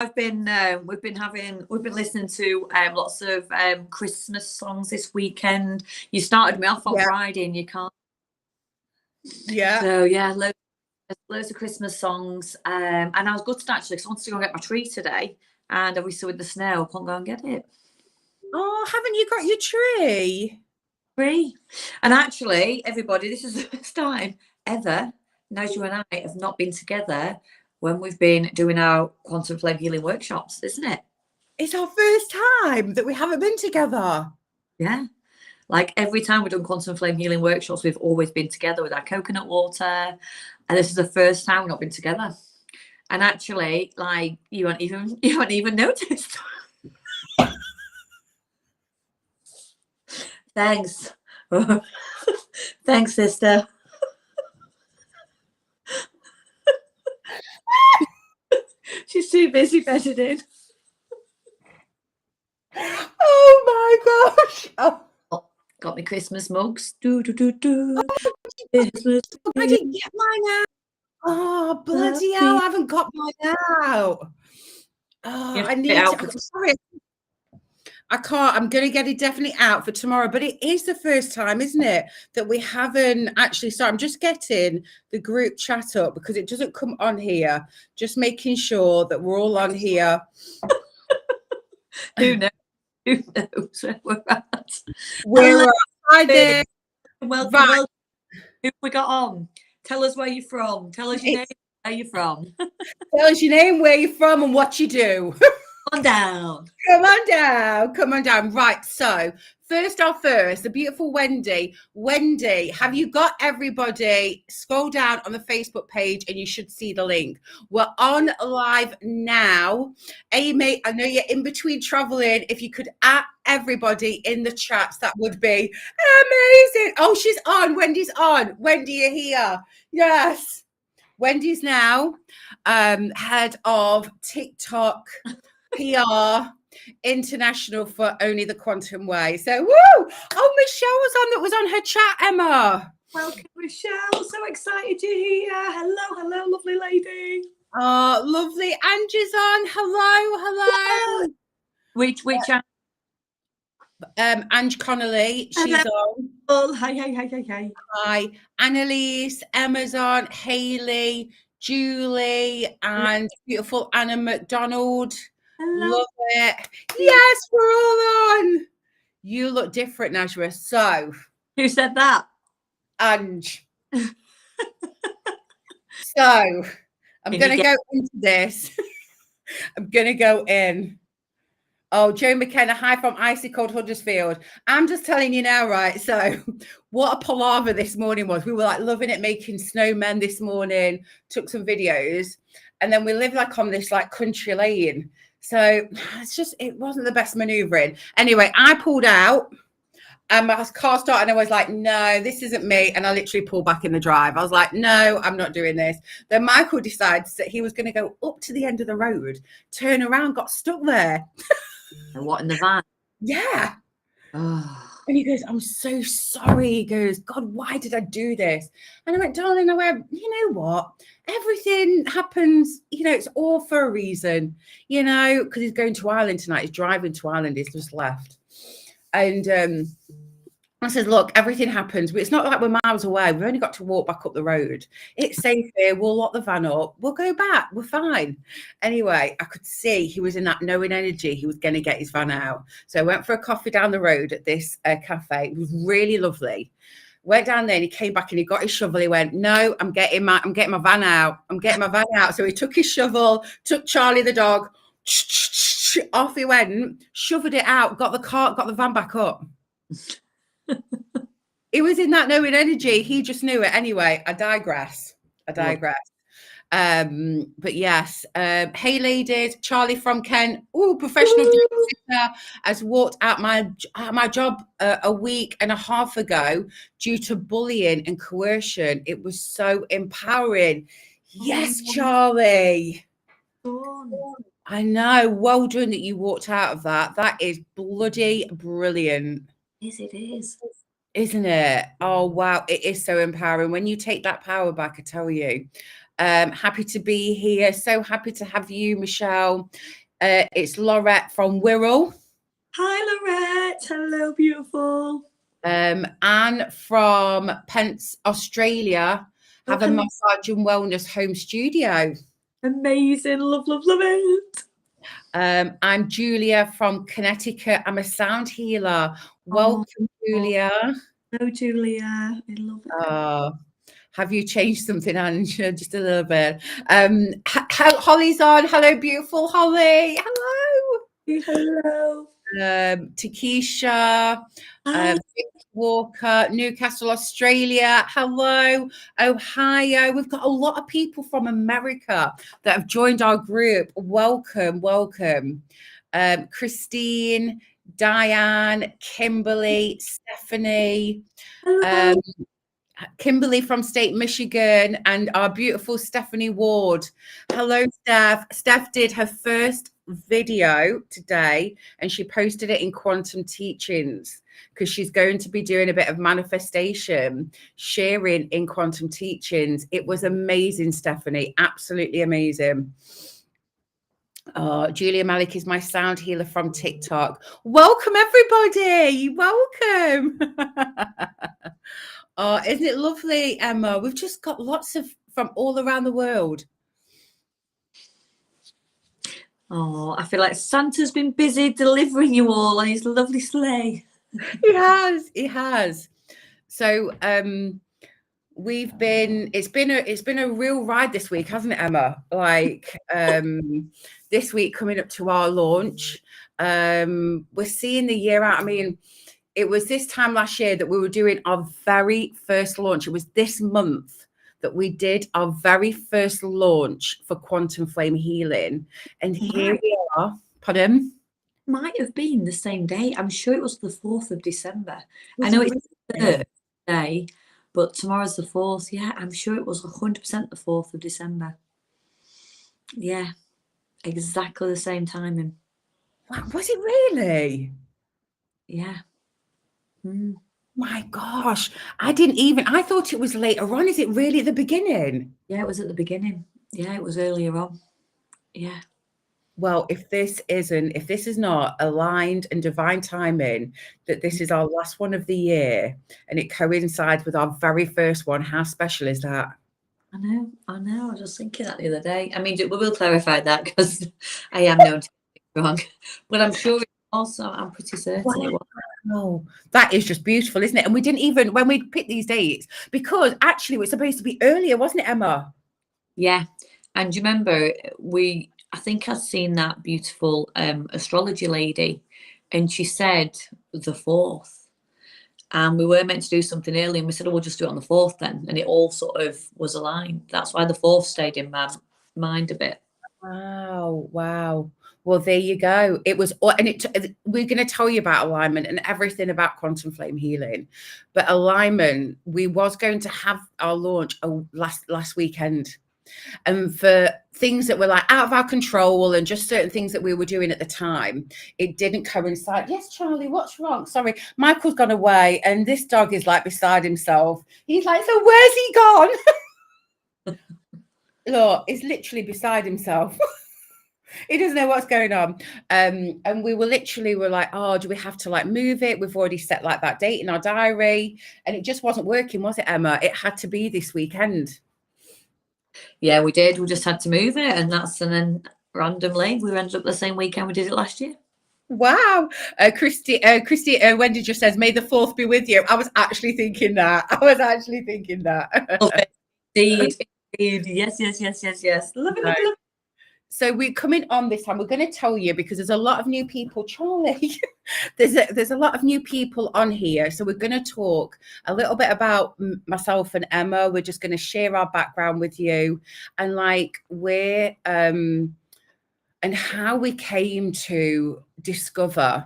we've been listening to lots of Christmas songs this weekend. You started me off on Friday, and you can't. Yeah. So yeah, loads of Christmas songs. And I was gutted actually because I wanted to go and get my tree today, and obviously with the snow, I couldn't go and get it. Oh, haven't you got your tree? And actually, everybody, this is the first time ever Nigel and I have not been together when we've been doing our quantum flame healing workshops, isn't it? It's our first time that we haven't been together. Yeah. Like every time we've done quantum flame healing workshops, we've always been together with our coconut water. And this is the first time we've not been together. And actually, like you haven't even noticed. Thanks. Thanks, sister. She's too busy bedded in. Oh my gosh. Oh, got me Christmas mugs. Christmas. I didn't get mine out. Oh, bloody hell, I haven't got mine out. Oh, I need to. I'm sorry. I can't. I'm going to get it definitely out for tomorrow. But it is the first time, isn't it, that we haven't actually started. I'm just getting the group chat up because it doesn't come on here. Just making sure that we're all on here. Who knows? Who knows where we're at? We're hi there. Welcome. Welcome. Who we got on? Tell us where you're from. Tell us your name. Where you're from. Tell us your name, where you're from, and what you do. Come on down. Come on down. Come on down. Right. So first, the beautiful Wendy. Wendy, have you got everybody? Scroll down on the Facebook page and you should see the link. We're on live now. Amy, I know you're in between traveling. If you could add everybody in the chats, that would be amazing. Oh, she's on. Wendy's on. Wendy, you're here. Yes. Wendy's now head of TikTok PR International for Only the Quantum Way. So, woo! Oh, Michelle was on her chat, Emma. Welcome, Michelle. So excited you're here. Hello, lovely lady. Oh, lovely. Angie's on. Hello. Which Ange Connolly, she's on. Oh, hi. Hi. Annalise, Emma's on. Haley, Julie, and beautiful Anna McDonald. Hello. Love it. Yes, we're all on. You look different, Najwa. So, who said that? Ange. So, I'm going to go into this. I'm going to go in. Oh, Joe McKenna, hi from icy cold Huddersfield. I'm just telling you now, right? So, what a palaver this morning was. We were like loving it, making snowmen this morning, took some videos, and then we live like on this like country lane. So, it wasn't the best maneuvering. Anyway, I pulled out and my car started and I was like, no, this isn't me. And I literally pulled back in the drive. I was like, no, I'm not doing this. Then Michael decides that he was going to go up to the end of the road, turn around, got stuck there. And what, in the van? Yeah. Oh. And he goes, I'm so sorry. He goes, God, why did I do this? And I went, darling, you know what? Everything happens, it's all for a reason, because he's going to Ireland tonight. He's driving to Ireland. He's just left. And I said, look, everything happens, but it's not like we're miles away. We've only got to walk back up the road. It's safe here. We'll lock the van up. We'll go back. We're fine. Anyway, I could see he was in that knowing energy. He was going to get his van out. So I went for a coffee down the road at this cafe. It was really lovely. Went down there and he came back and he got his shovel. He went, no, I'm getting my van out. I'm getting my van out. So he took his shovel, took Charlie the dog, off he went, shoveled it out, got the van back up. It was in that knowing energy. He just knew it. Anyway, I digress. But yes, hey ladies, Charlie from Kent, professional sister, has walked out my job a week and a half ago due to bullying and coercion. It was so empowering. Yes, Charlie. I know. Well done that you walked out of that. That is bloody brilliant. Yes, it is. Isn't it? Oh, wow. It is so empowering. When you take that power back, I tell you. Happy to be here. So happy to have you, Michelle. It's Laurette from Wirral. Hi, Laurette. Hello, beautiful. Anne from Pence, Australia. Have a massage and wellness home studio. Amazing. Love, love, love it. I'm Julia from Connecticut. I'm a sound healer. Welcome, Julia. Hello, Julia. I love it. Have you changed something, Anne? Just a little bit. Holly's on. Hello, beautiful Holly. Hello. Hello. Takesha. Walker, Newcastle, Australia. Hello, Ohio. We've got a lot of people from America that have joined our group. Welcome, welcome. Christine, Diane, Kimberly, Stephanie, Kimberly from State Michigan, and our beautiful Stephanie Ward. Hello, Steph. Steph did her first video today and she posted it in Quantum Teachings because she's going to be doing a bit of manifestation sharing in Quantum Teachings. It was amazing, Stephanie, absolutely amazing. Julia Malik is my sound healer from TikTok. Welcome, everybody. Welcome. Isn't it lovely, Emma? We've just got lots of from all around the world. Oh, I feel like Santa's been busy delivering you all on his lovely sleigh. He has. So it's been a real ride this week, hasn't it, Emma? Like this week coming up to our launch. We're seeing the year out. I mean, it was this time last year that we were doing our very first launch. It was this month that we did our very first launch for Quantum Flame Healing. And here we are. Pardon? Might have been the same day. I'm sure it was the 4th of December. I know it's the 3rd day, but tomorrow's the 4th. Yeah, I'm sure it was 100% the 4th of December. Yeah, exactly the same timing. Was it really? Yeah. My gosh, I thought it was later on. Is it really at the beginning? Yeah, it was at the beginning. Yeah, it was earlier on. Yeah. Well, if this is not aligned and divine timing, that this is our last one of the year and it coincides with our very first one, how special is that? I know. I was just thinking that the other day. I mean, we will clarify that because I am known to be wrong, but I'm sure also I'm pretty certain it was. Oh, that is just beautiful, isn't it? And we didn't even, when we picked these dates, because actually it was supposed to be earlier, wasn't it, Emma? Yeah. And do you remember I think I'd seen that beautiful astrology lady and she said the 4th. And we were meant to do something early and we said, oh, we'll just do it on the 4th then. And it all sort of was aligned. That's why the 4th stayed in my mind a bit. Wow. Well, there you go. It was, and we're going to tell you about alignment and everything about Quantum Flame Healing. But alignment, we was going to have our launch last weekend. And for things that were like out of our control and just certain things that we were doing at the time, it didn't coincide. Yes, Charlie, what's wrong? Sorry, Michael's gone away and this dog is like beside himself. He's like, so where's he gone? Look, he's literally beside himself. He doesn't know what's going on. And we were like, oh, do we have to like move it? We've already set like that date in our diary. And it just wasn't working, was it, Emma? It had to be this weekend. Yeah, we did. We just had to move it. And then randomly, we ended up the same weekend we did it last year. Wow. Christy Wendy just says, may the 4th be with you. I was actually thinking that. Indeed. Yes. Love it. Right. So we're coming on this time. We're going to tell you because there's a lot of new people, Charlie. there's a lot of new people on here. So we're going to talk a little bit about myself and Emma. We're just going to share our background with you and like where and how we came to discover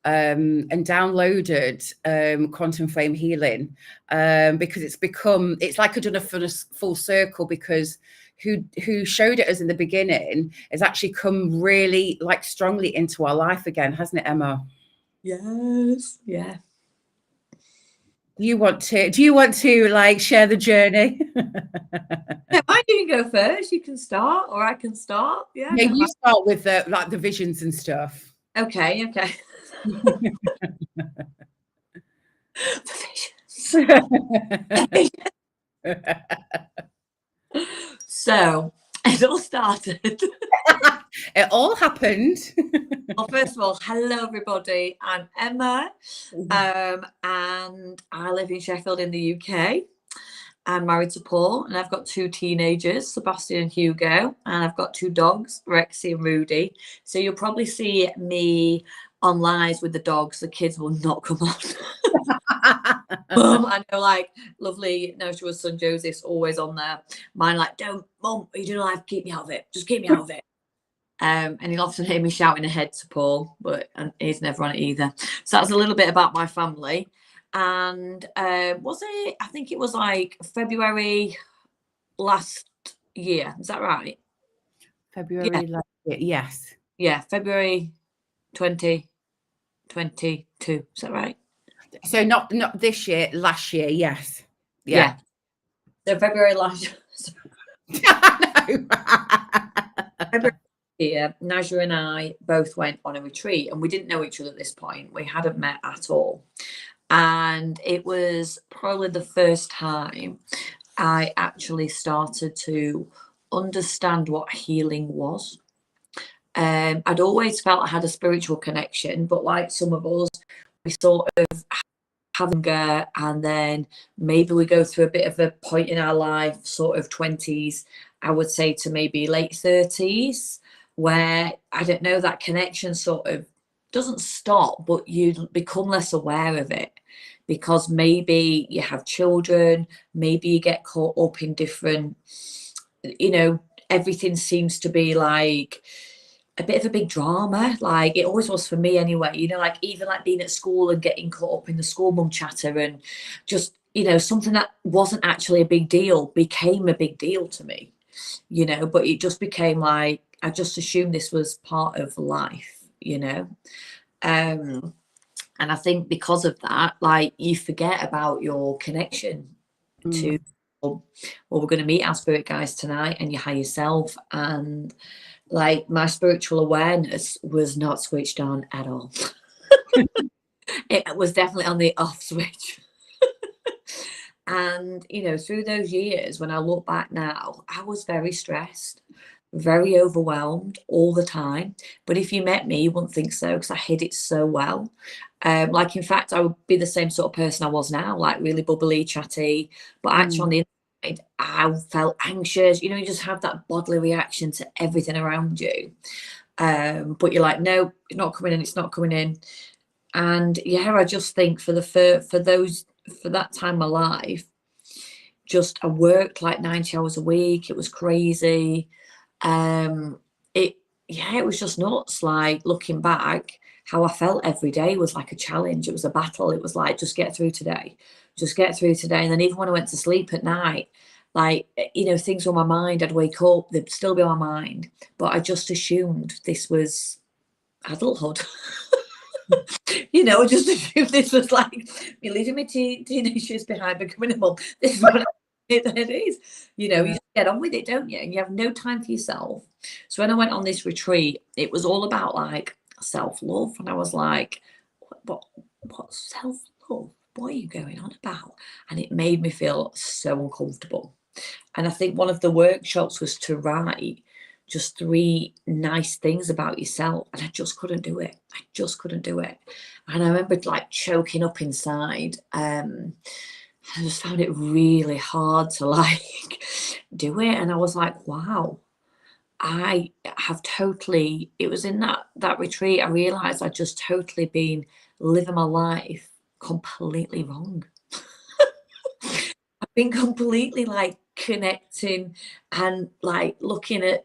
and downloaded Quantum Flame Healing because it's like I've done a full circle because who showed it us in the beginning has actually come really like strongly into our life again, hasn't it, Emma? Yes. Yeah. Do you want to like share the journey? Yeah, you can go first. You can start, or I can start. Yeah. Yeah, you start with the visions and stuff. Okay. So it all started. It all happened. Well, first of all, hello everybody. I'm Emma, and I live in Sheffield in the UK. I'm married to Paul, and I've got 2 teenagers, Sebastian and Hugo, and I've got 2 dogs, Rexy and Rudy. So you'll probably see me on lives with the dogs. The kids will not come on. Mum, I know, like lovely Noshua's son Joseph's always on there. Mine like, don't, Mum, are you doing live? Keep me out of it. Just keep me out of it. And he'll often hear me shouting ahead to Paul, but he's never on it either. So that's a little bit about my family. And I think it was like February last year. Is that right? February last year, yes. Yeah, February 2022. Is that right? So not this year, last year, yes. Yeah. So February last year. February year, Najwa and I both went on a retreat, and we didn't know each other at this point. We hadn't met at all. And it was probably the first time I actually started to understand what healing was. I'd always felt I had a spiritual connection, but like some of us, we sort of have anger, and then maybe we go through a bit of a point in our life, sort of 20s, I would say to maybe late 30s, where, I don't know, that connection sort of doesn't stop, but you become less aware of it, because maybe you have children, maybe you get caught up in different, everything seems to be like a bit of a big drama, like it always was for me anyway, like even like being at school and getting caught up in the school mum chatter, and just something that wasn't actually a big deal became a big deal to me, but it just became like I just assumed this was part of life, and I think because of that, like, you forget about your connection to, well, we're going to meet our spirit guides tonight, and your higher self. And like, my spiritual awareness was not switched on at all. It was definitely on the off switch. And through those years, when I look back now, I was very stressed, very overwhelmed all the time. But if you met me, you wouldn't think so, because I hid it so well. Like, in fact, I would be the same sort of person I was now, like really bubbly, chatty, but actually on the inside, I felt anxious. You just have that bodily reaction to everything around you. But you're like, no, it's not coming in, it's not coming in. And yeah, I just think for that time of my life, just I worked like 90 hours a week. It was crazy. It was just nuts. Like, looking back, how I felt every day was like a challenge. It was a battle. It was like, just get through today. And then even when I went to sleep at night, like, things were on my mind. I'd wake up, they'd still be on my mind, but I just assumed this was adulthood. Just assumed this was like me leaving my teenagers behind, becoming a mum. This is what it is. You get on with it, don't you? And you have no time for yourself. So when I went on this retreat, it was all about like self-love, and I was like, what self-love? What are you going on about? And it made me feel so uncomfortable. And I think one of the workshops was to write just 3 nice things about yourself, and I just couldn't do it. And I remember like choking up inside. I just found it really hard to like do it. And I was like, wow, I have totally, it was in that retreat, I realized I'd just totally been living my life completely wrong. I've been completely like connecting and like looking at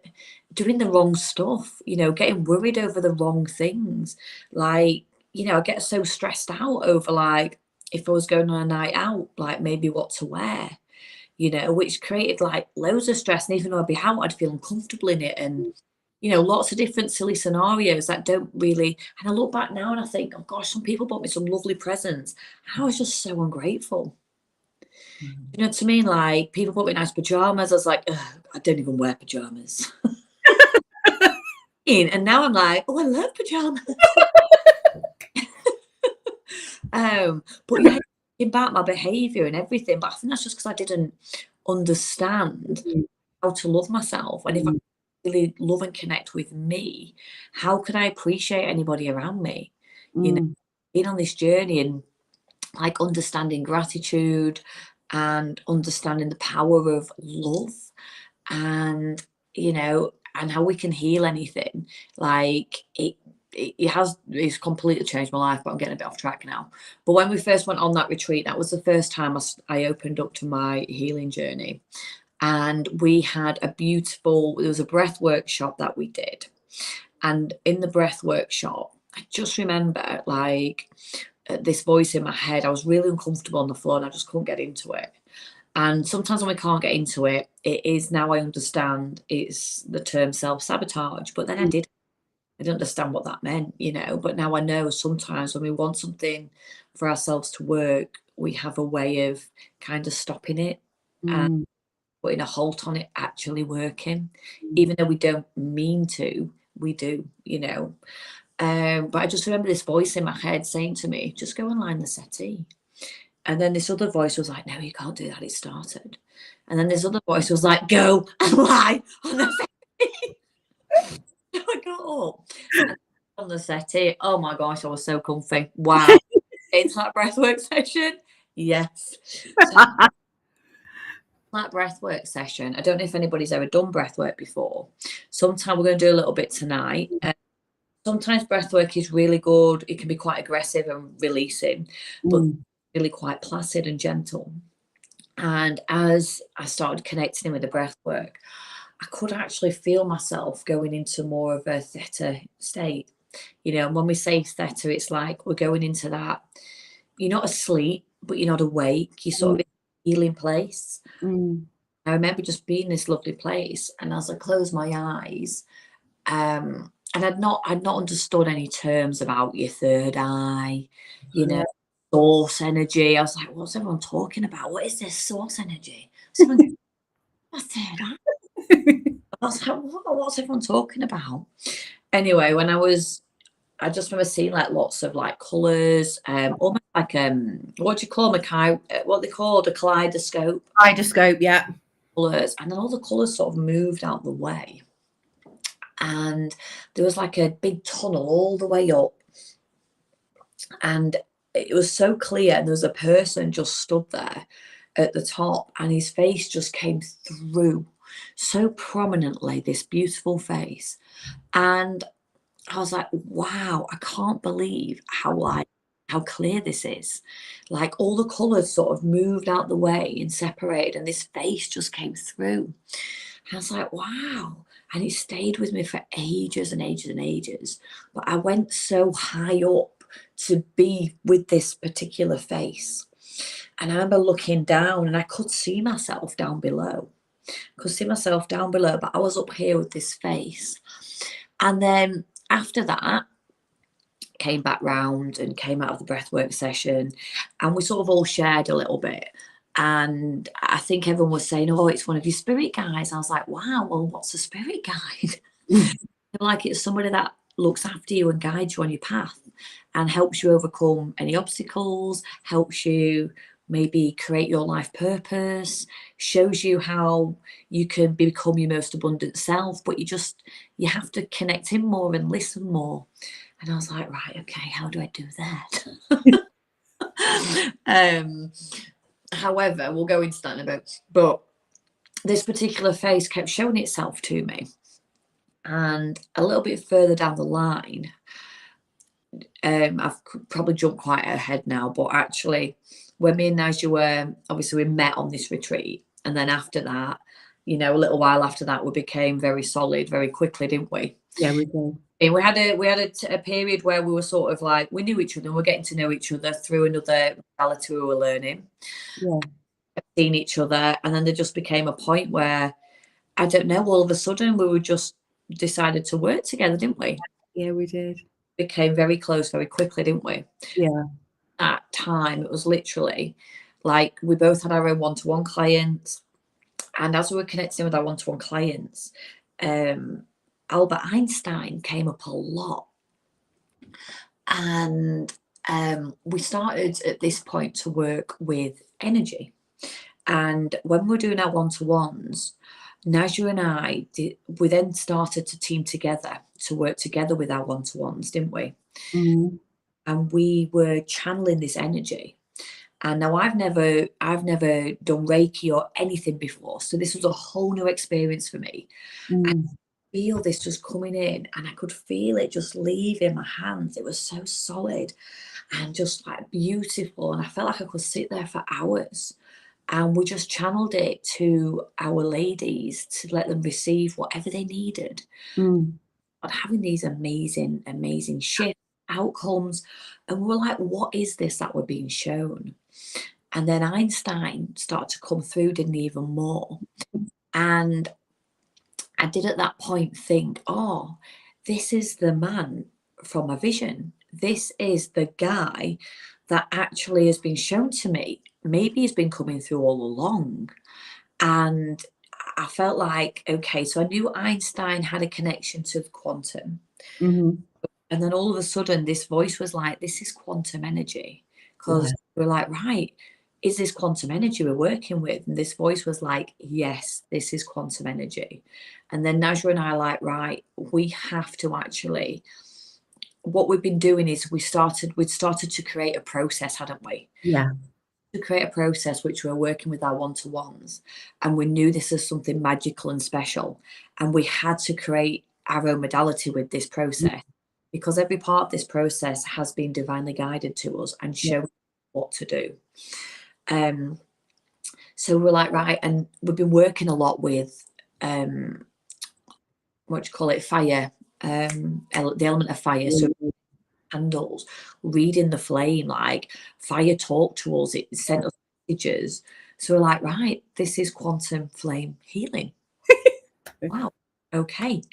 doing the wrong stuff, getting worried over the wrong things. Like, I get so stressed out over like, if I was going on a night out, like maybe what to wear, which created like loads of stress. And even though I'd be out, I'd feel uncomfortable in it. And you know, lots of different silly scenarios that don't really. And I look back now and I think, oh gosh, some people bought me some lovely presents. I was just so ungrateful. Mm. You know what I mean? Like, people bought me nice pajamas. I was like, ugh, I don't even wear pajamas. And now I'm like, oh, I love pajamas. But yeah, about my behaviour and everything. But I think that's just because I didn't understand Mm. how to love myself. And if I Mm. really love and connect with me, how can I appreciate anybody around me? You know, Mm. being on this journey and like understanding gratitude and understanding the power of love, and you know, and how we can heal anything. Like it's completely changed my life, but I'm getting a bit off track now. But when we first went on that retreat, that was the first time I opened up to my healing journey. And we had there was a breath workshop that we did. And in the breath workshop, I just remember like this voice in my head. I was really uncomfortable on the floor and I just couldn't get into it. And sometimes when we can't get into it, it is, now I understand, it's the term self-sabotage. But then I didn't understand what that meant, you know. But now I know sometimes when we want something for ourselves to work, we have a way of kind of stopping it and Mm. putting a halt on it actually working. Mm. Even though we don't mean to, we do, you know. But I just remember this voice in my head saying to me, just go and lie in the settee. And then this other voice was like, no, you can't do that, it started. And then this other voice was like, go and lie on the settee. So I got up and on the settee. Oh my gosh, I was so comfy. Wow. Into that breathwork session. Yes. So that breathwork session, I don't know if anybody's ever done breathwork before. Sometimes we're going to do a little bit tonight. Sometimes breathwork is really good. It can be quite aggressive and releasing, but Mm. really quite placid and gentle. And as I started connecting with the breathwork, I could actually feel myself going into more of a theta state. You know, and when we say theta, it's like we're going into that. You're not asleep, but you're not awake. You're sort of in a healing place. Mm. I remember just being in this lovely place, and as I closed my eyes, and I'd not understood any terms about your third eye, you know, Yeah. source energy. I was like, what's everyone talking about? What is this source energy? Someone, my third eye. I was like, what's everyone talking about? Anyway, I just remember seeing like lots of like colours, almost like what do you call them? What they called a kaleidoscope Kaleidoscope, yeah. colours, and then all the colours sort of moved out the way. And there was like a big tunnel all the way up, and it was so clear, and there was a person just stood there at the top, and his face just came through so prominently, this beautiful face. And I was like, wow, I can't believe how clear this is. Like all the colours sort of moved out the way and separated, and this face just came through. And I was like, wow. And it stayed with me for ages and ages and ages. But I went so high up to be with this particular face. And I remember looking down and I could see myself down below. But I was up here with this face. And then after that, came back round and came out of the breathwork session, and we sort of all shared a little bit. And I think everyone was saying, oh, it's one of your spirit guides. I was like, wow, well, what's a spirit guide? Like, it's somebody that looks after you and guides you on your path and helps you overcome any obstacles, helps you maybe create your life purpose, shows you how you can become your most abundant self. But you have to connect in more and listen more. And I was like, right, okay, how do I do that? However, we'll go into that in a bit. But this particular face kept showing itself to me. And a little bit further down the line, I've probably jumped quite ahead now, but actually, when me and Nigel obviously we met on this retreat. And then after that, you know, a little while after that, we became very solid very quickly, didn't we? Yeah, we did. And we had a period where we were sort of like, we knew each other and we're getting to know each other through another modality we were learning. Yeah. Seeing each other, and then there just became a point where, I don't know, all of a sudden we were just decided to work together, didn't we? Yeah, we did. Became very close very quickly, didn't we? Yeah. At time, it was literally like we both had our own one-to-one clients, and as we were connecting with our one-to-one clients, Albert Einstein came up a lot, and we started at this point to work with energy. And when we're doing our one-to-ones, Najwa and I we then started to team together to work together with our one-to-ones, didn't we? Mm-hmm. And we were channeling this energy. And now I've never done Reiki or anything before, so this was a whole new experience for me. I feel this just coming in, and I could feel it just leaving my hands. It was so solid and just like beautiful, and I felt like I could sit there for hours. And we just channeled it to our ladies to let them receive whatever they needed. But having these amazing, amazing shift outcomes, and we're like, what is this that we're being shown? And then Einstein started to come through, didn't he, even more? And I did at that point think, oh, this is the man from my vision. This is the guy that actually has been shown to me. Maybe he's been coming through all along. And I felt like, okay, so I knew Einstein had a connection to the quantum. And then all of a sudden, this voice was like, this is quantum energy. Because we're like, right, is this quantum energy we're working with? And this voice was like, yes, this is quantum energy. And then Najwa and I are like, right, we have to actually, what we've been doing is we'd started to create a process, hadn't we? Yeah. To create a process which we're working with our one-to-ones. And we knew this is something magical and special. And we had to create our own modality with this process, because every part of this process has been divinely guided to us and shown what to do. So we're like, right, and we've been working a lot with what do you call it, fire, the element of fire. So candles, reading the flame, like fire talked to us, it sent us messages. So we're like, right, this is quantum flame healing. Wow, okay.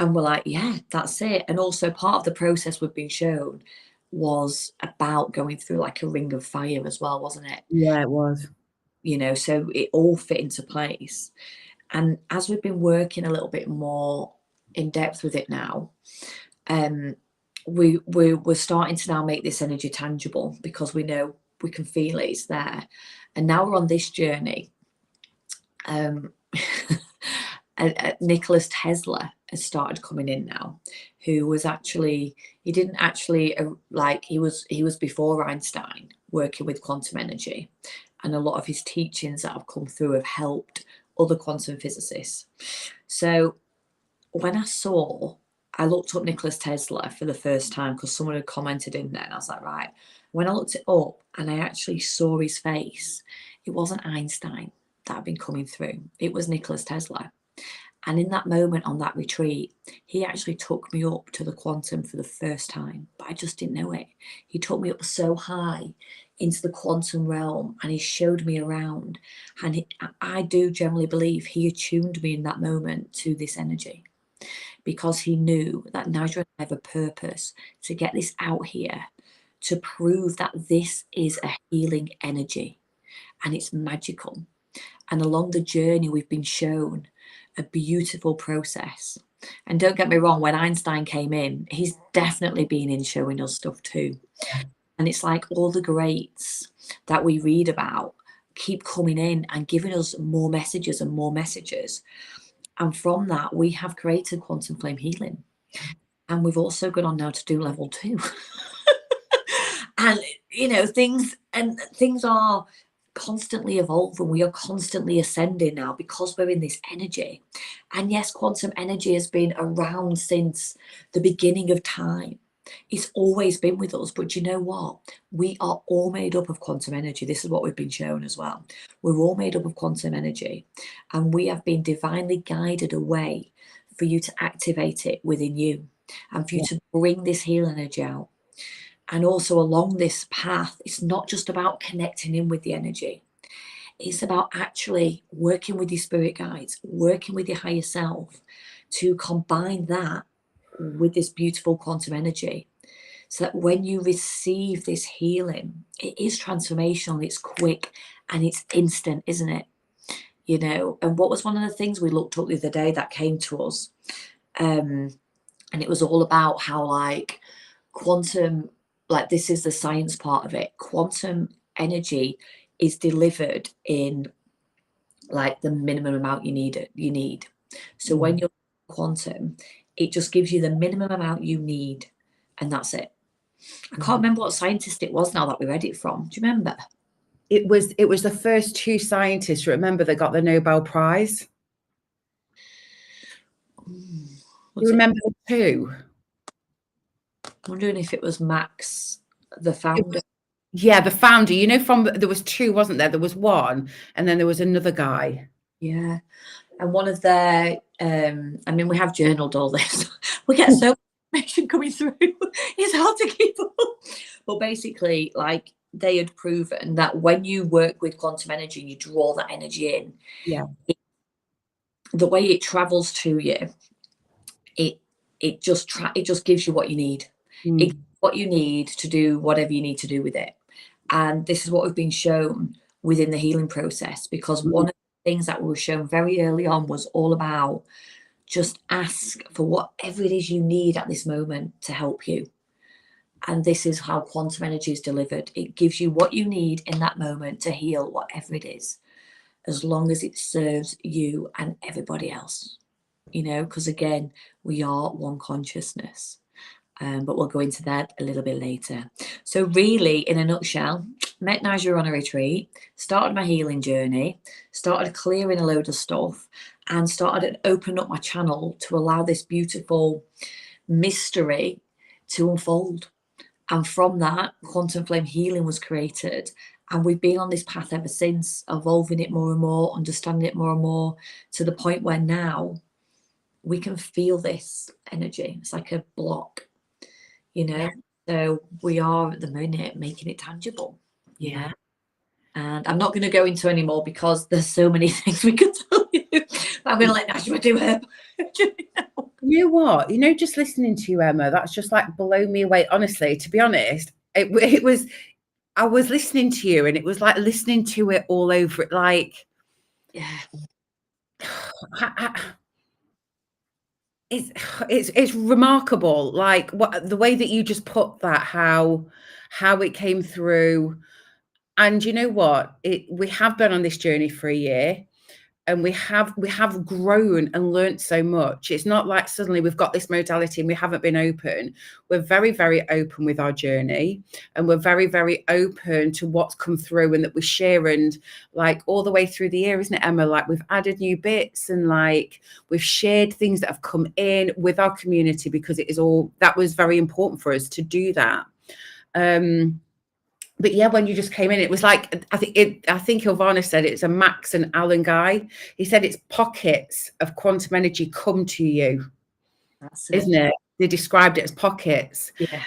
And we're like, yeah, that's it. And also part of the process we've been shown was about going through like a ring of fire as well, wasn't it? Yeah, it was. You know, so it all fit into place. And as we've been working a little bit more in depth with it now, we're starting to now make this energy tangible, because we know we can feel it, it's there. And now we're on this journey. Nikola Tesla has started coming in now, who was actually, he didn't actually, like, he was before Einstein working with quantum energy, and a lot of his teachings that have come through have helped other quantum physicists. So when I looked up Nikola Tesla for the first time because someone had commented in there, and I was like, right. When I looked it up and I actually saw his face, it wasn't Einstein that had been coming through. It was Nikola Tesla. And in that moment on that retreat, he actually took me up to the quantum for the first time, but I just didn't know it. He took me up so high into the quantum realm, and he showed me around. And I do generally believe he attuned me in that moment to this energy, because he knew that Najwa and I have a purpose to get this out here, to prove that this is a healing energy and it's magical. And along the journey, we've been shown a beautiful process. And don't get me wrong, when Einstein came in, he's definitely been in showing us stuff too. And it's like all the greats that we read about keep coming in and giving us more messages and more messages. And from that, we have created quantum flame healing. And we've also gone on now to do level 2. And, you know, things are constantly evolving. We are constantly ascending now because we're in this energy. And yes, quantum energy has been around since the beginning of time. It's always been with us. But you know what? We are all made up of quantum energy. This is what we've been shown as well. We're all made up of quantum energy. And we have been divinely guided away for you to activate it within you, and for you to bring this healing energy out. And also along this path, it's not just about connecting in with the energy. It's about actually working with your spirit guides, working with your higher self to combine that with this beautiful quantum energy. So that when you receive this healing, it is transformational, it's quick and it's instant, isn't it? You know, and what was one of the things we looked up the other day that came to us? And it was all about how like quantum, like this is the science part of it. Quantum energy is delivered in like the minimum amount you need. So when you're quantum, it just gives you the minimum amount you need, and that's it. I can't remember what scientist it was now that we read it from. Do you remember? It was the first two scientists, remember, that got the Nobel Prize. You remember the two? I'm wondering if it was Max, the founder. Yeah, the founder. You know, from there was two, wasn't there? There was one, and then there was another guy. Yeah, and one of their, I mean, we have journaled all this. We get so much information coming through. It's hard to keep up. But basically, like they had proven that when you work with quantum energy and you draw that energy in, yeah, the way it travels to you, it just gives you what you need. It's what you need to do whatever you need to do with it. And this is what we've been shown within the healing process, because one of the things that we were shown very early on was all about just ask for whatever it is you need at this moment to help you. And this is how quantum energy is delivered. It gives you what you need in that moment to heal whatever it is, as long as it serves you and everybody else, you know, because again, we are one consciousness. But we'll go into that a little bit later. So really, in a nutshell, met Naja on a retreat, started my healing journey, started clearing a load of stuff, and started opening up my channel to allow this beautiful mystery to unfold. And from that, Quantum Flame Healing was created. And we've been on this path ever since, evolving it more and more, understanding it more and more, to the point where now we can feel this energy. It's like a block, you know. So we are at the minute making it tangible. Yeah. And I'm not going to go into any more because there's so many things we could tell you. I'm going to let Naja do her. You know what? You know, just listening to you, Emma, that's just like blown me away. Honestly, to be honest, it was. I was listening to you, and it was like listening to it all over it. Like, yeah, it's remarkable. Like what the way that you just put that, how it came through. And you know what? We have been on this journey for a year. And we have grown and learned so much. It's not like suddenly we've got this modality and we haven't been open. We're very, very open with our journey, and we're very, very open to what's come through and that we share. And like all the way through the year, isn't it, Emma? Like we've added new bits and like we've shared things that have come in with our community, because it is all that was very important for us to do that. But yeah, when you just came in, it was like, I think Ilvana said it's a Max and Alan guy. He said it's pockets of quantum energy come to you. That's it. Isn't it? They described it as pockets. Yeah.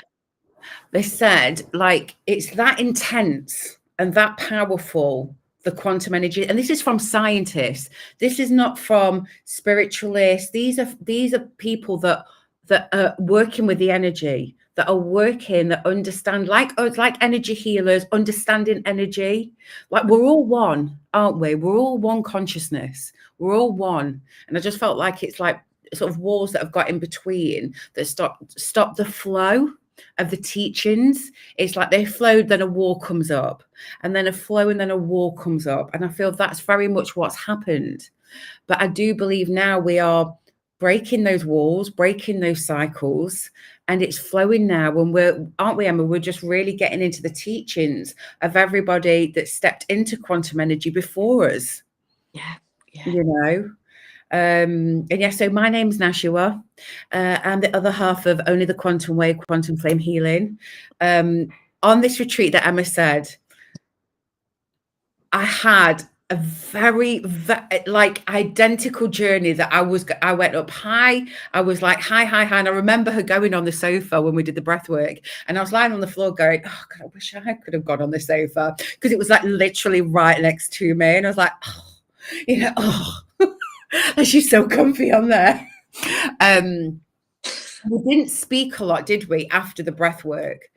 They said like it's that intense and that powerful, the quantum energy. And this is from scientists. This is not from spiritualists. These are people that are working with the energy, that are working, that understand, like us, like energy healers, understanding energy. Like we're all one, aren't we? We're all one consciousness. We're all one. And I just felt like it's like sort of walls that have got in between that stop the flow of the teachings. It's like they flowed, then a wall comes up, and then a flow, and then a wall comes up. And I feel that's very much what's happened. But I do believe now we are breaking those walls, breaking those cycles, and it's flowing now. And aren't we, Emma? We're just really getting into the teachings of everybody that stepped into quantum energy before us. Yeah. You know. And yeah, so my name's Nashua. I'm the other half of Only the Quantum Way, Quantum Flame Healing. On this retreat that Emma said, I had a very like identical journey that I went up high. I was like high, high, high. And I remember her going on the sofa when we did the breath work. And I was lying on the floor going, oh God, I wish I could have gone on the sofa, because it was like literally right next to me. And I was like, oh, you know, oh, and she's so comfy on there. We didn't speak a lot, did we, after the breath work?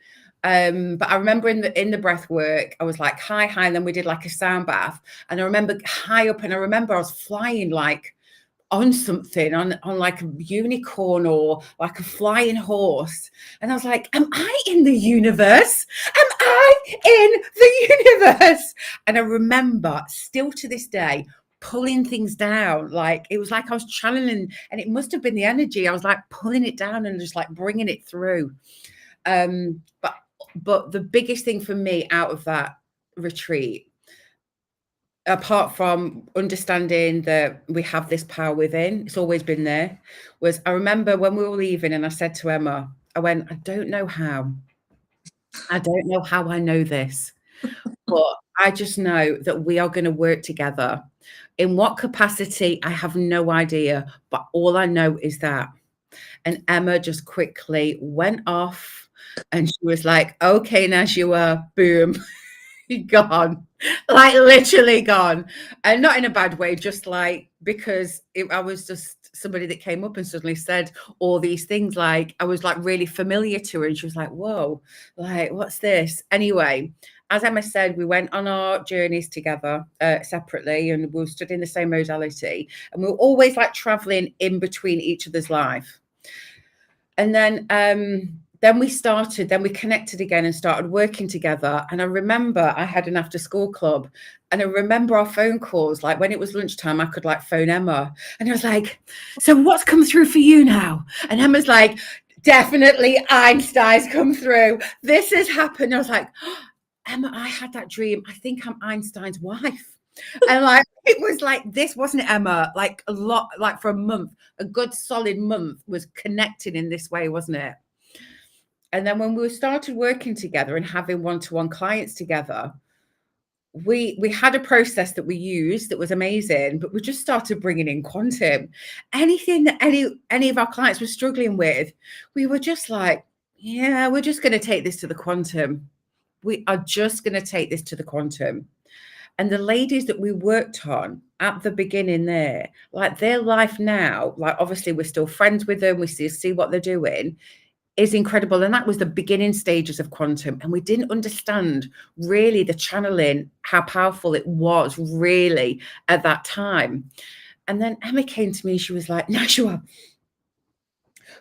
But I remember in the breath work, I was like high, high, and then we did like a sound bath. And I remember high up, and I remember I was flying like on something, on like a unicorn or like a flying horse. And I was like, am I in the universe? Am I in the universe? And I remember still to this day pulling things down. Like it was like I was channeling, and it must have been the energy. I was like pulling it down and just like bringing it through. But the biggest thing for me out of that retreat, apart from understanding that we have this power within, it's always been there, was I remember when we were leaving and I said to Emma, I went, I don't know how I know this, but I just know that we are going to work together. In what capacity, I have no idea, but all I know is that. And Emma just quickly went off. And she was like, okay, Najwa, boom, gone, like literally gone. And not in a bad way, just like, because I was just somebody that came up and suddenly said all these things. Like I was like really familiar to her, and she was like, whoa, like, what's this? Anyway, as Emma said, we went on our journeys together separately, and we were studying the same modality, and we were always like traveling in between each other's life. And then we connected again and started working together. And I remember I had an after school club, and I remember our phone calls, like when it was lunchtime, I could like phone Emma, and I was like, so what's come through for you now? And Emma's like, definitely Einstein's come through. This has happened. I was like, oh, Emma, I had that dream. I think I'm Einstein's wife. And like, it was like, this wasn't Emma, like a lot, like for a month, a good solid month was connected in this way, wasn't it? And then when we started working together and having one-to-one clients together, we had a process that we used that was amazing, but we just started bringing in quantum. Anything that any of our clients were struggling with, we were just like, yeah, we're just going to take this to the quantum. We are just going to take this to the quantum. And the ladies that we worked on at the beginning there, like their life now, like obviously we're still friends with them, we see what they're doing, is incredible. And that was the beginning stages of quantum. And we didn't understand really the channeling, how powerful it was really at that time. And then Emma came to me, she was like, Najwa,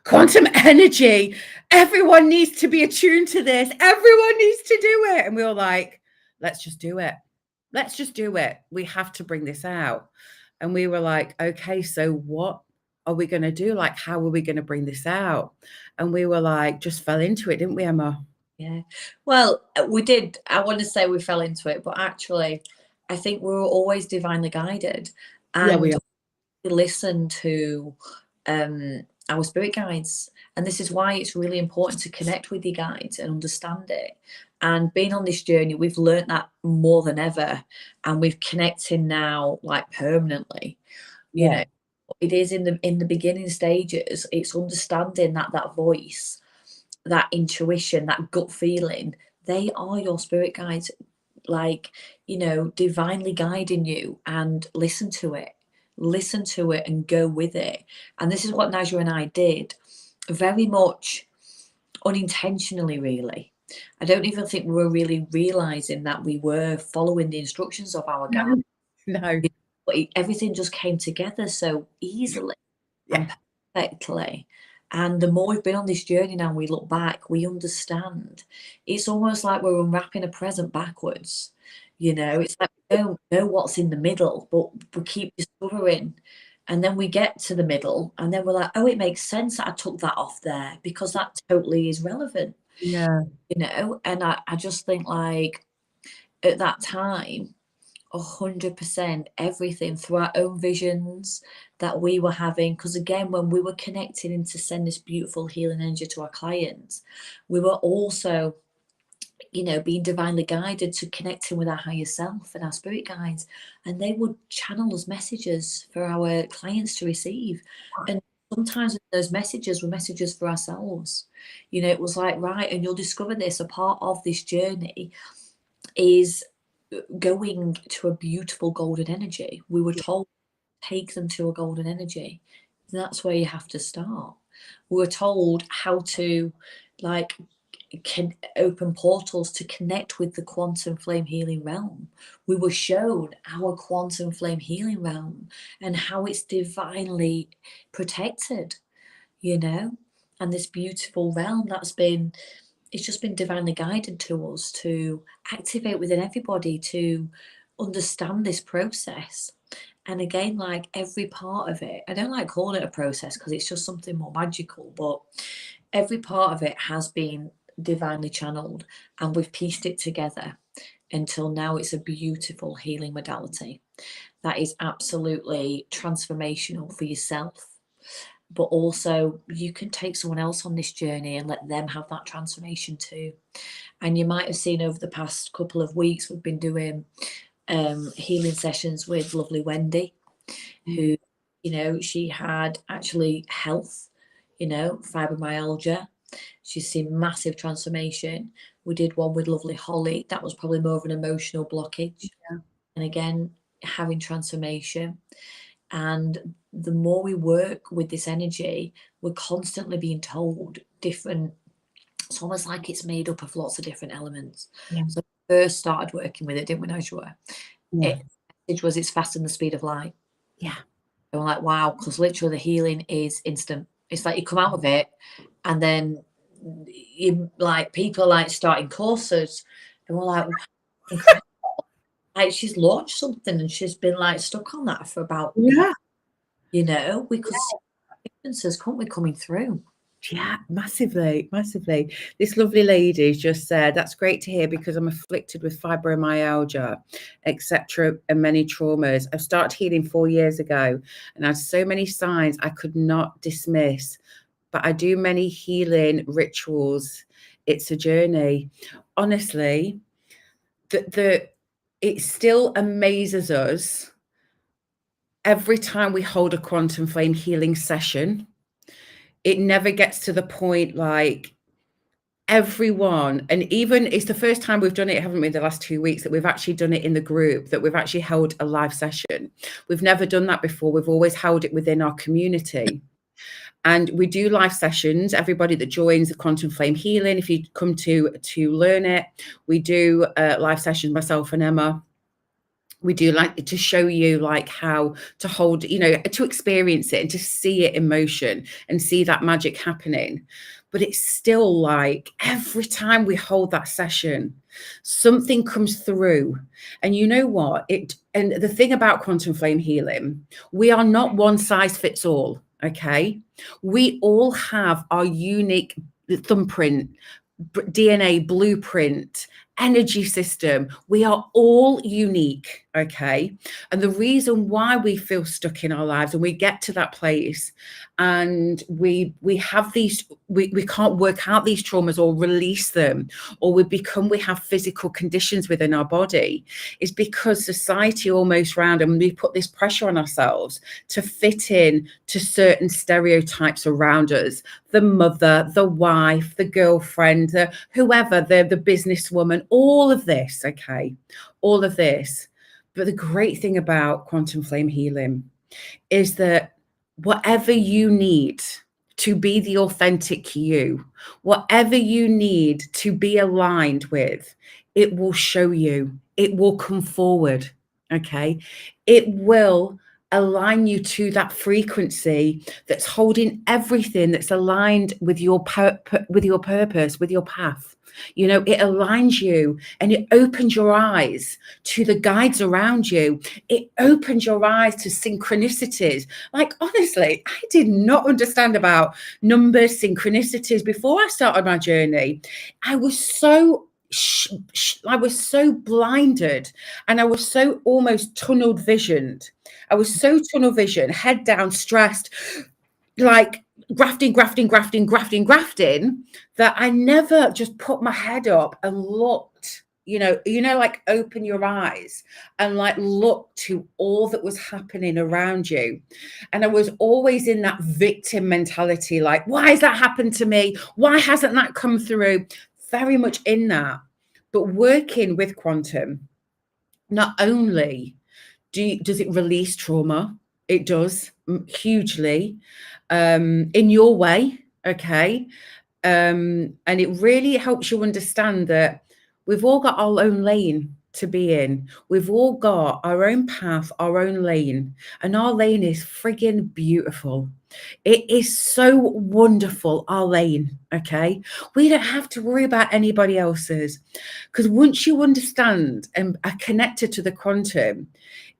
quantum energy, everyone needs to be attuned to this. Everyone needs to do it. And we were like, let's just do it. Let's just do it. We have to bring this out. And we were like, okay, so what are we going to do? Like, how are we going to bring this out? And we were like, just fell into it, didn't we, Emma? Yeah. Well, we did. I want to say we fell into it, but actually, I think we were always divinely guided. And Yeah, we are. we listen to our spirit guides. And this is why it's really important to connect with your guides and understand it. And being on this journey, we've learned that more than ever. And we've connected now, like permanently. You know, it is in the beginning stages, it's understanding that voice, that intuition, that gut feeling, they are your spirit guides, like, you know, divinely guiding you. And listen to it and go with it. And this is what Najwa and I did, very much unintentionally, really. I don't even think we were really realizing that we were following the instructions of our guide. No. But everything just came together so easily and perfectly. And the more we've been on this journey now, we look back, we understand. It's almost like we're unwrapping a present backwards. You know, it's like we don't know what's in the middle, but we keep discovering. And then we get to the middle, and then we're like, oh, it makes sense that I took that off there, because that totally is relevant. Yeah. You know, and I just think, like, at that time, 100% everything through our own visions that we were having. Because again, when we were connecting in to send this beautiful healing energy to our clients, we were also you know, being divinely guided to connecting with our higher self and our spirit guides, and they would channel us messages for our clients to receive. And sometimes those messages were messages for ourselves. You know, it was like, right, and you'll discover this, a part of this journey is going to a beautiful golden energy. We were told, take them to a golden energy. That's where you have to start. We were told how to, like, can open portals to connect with the quantum flame healing realm. We were shown our quantum flame healing realm and how it's divinely protected, you know, and this beautiful realm it's just been divinely guided to us to activate within everybody to understand this process. And again, like every part of it, I don't like calling it a process because it's just something more magical, but every part of it has been divinely channeled, and we've pieced it together until now it's a beautiful healing modality that is absolutely transformational for yourself, but also you can take someone else on this journey and let them have that transformation too. And you might have seen over the past couple of weeks we've been doing healing sessions with lovely Wendy, who, you know, she had actually health, you know, fibromyalgia. She's seen massive transformation. We did one with lovely Holly. That was probably more of an emotional blockage. Yeah. And again, having transformation. And the more we work with this energy, we're constantly being told different, it's almost like it's made up of lots of different elements. Yeah. So we first started working with it, didn't we, Najwa? Yeah. It was, it's faster than the speed of light. Yeah. And we're like, wow, because literally the healing is instant. It's like you come out of it and then you, like, people are like starting courses and we're like, incredible. Like she's launched something and she's been like stuck on that for about, you know, we could see differences, couldn't we, coming through? Yeah, massively, massively. This lovely lady just said, that's great to hear because I'm afflicted with fibromyalgia, etc., and many traumas. I've started healing 4 years ago and I had so many signs I could not dismiss, but I do many healing rituals. It's a journey. Honestly, it still amazes us every time we hold a quantum flame healing session. It never gets to the point like everyone, and even it's the first time we've done it, haven't we, the last 2 weeks, that we've actually done it in the group, that we've actually held a live session. We've never done that before. We've always held it within our community. And we do live sessions. Everybody that joins the Quantum Flame Healing, if you come to learn it, we do live sessions, myself and Emma. We do like to show you like how to hold, you know, to experience it and to see it in motion and see that magic happening. But it's still like every time we hold that session, something comes through. And you know what? And the thing about quantum flame healing, we are not one size fits all. Okay. We all have our unique thumbprint, DNA blueprint, energy system. We are all unique, okay? And the reason why we feel stuck in our lives and we get to that place and we have these, we can't work out these traumas or release them, or we have physical conditions within our body, is because society almost round, and we put this pressure on ourselves to fit in to certain stereotypes around us. The mother, the wife, the girlfriend, the whoever, the businesswoman, all of this, okay? All of this. But the great thing about quantum flame healing is that whatever you need to be the authentic you, whatever you need to be aligned with, it will show you, it will come forward, okay? It will align you to that frequency that's holding everything that's aligned with your purpose, with your path. You know, it aligns you and it opens your eyes to the guides around you. It opens your eyes to synchronicities. Like, honestly, I did not understand about numbers, synchronicities before I started my journey. I was so blinded, and I was so almost tunnel visioned. I was so tunnel vision, head down, stressed, like grafting, that I never just put my head up and looked, like open your eyes and like look to all that was happening around you. And I was always in that victim mentality, like, why has that happened to me? Why hasn't that come through? Very much in that. But working with quantum, not only does it release trauma, it does hugely, in your way, okay? And it really helps you understand that we've all got our own lane to be in. We've all got our own path, our own lane, and our lane is friggin' beautiful. It is so wonderful, our lane, okay? We don't have to worry about anybody else's, because once you understand and are connected to the quantum,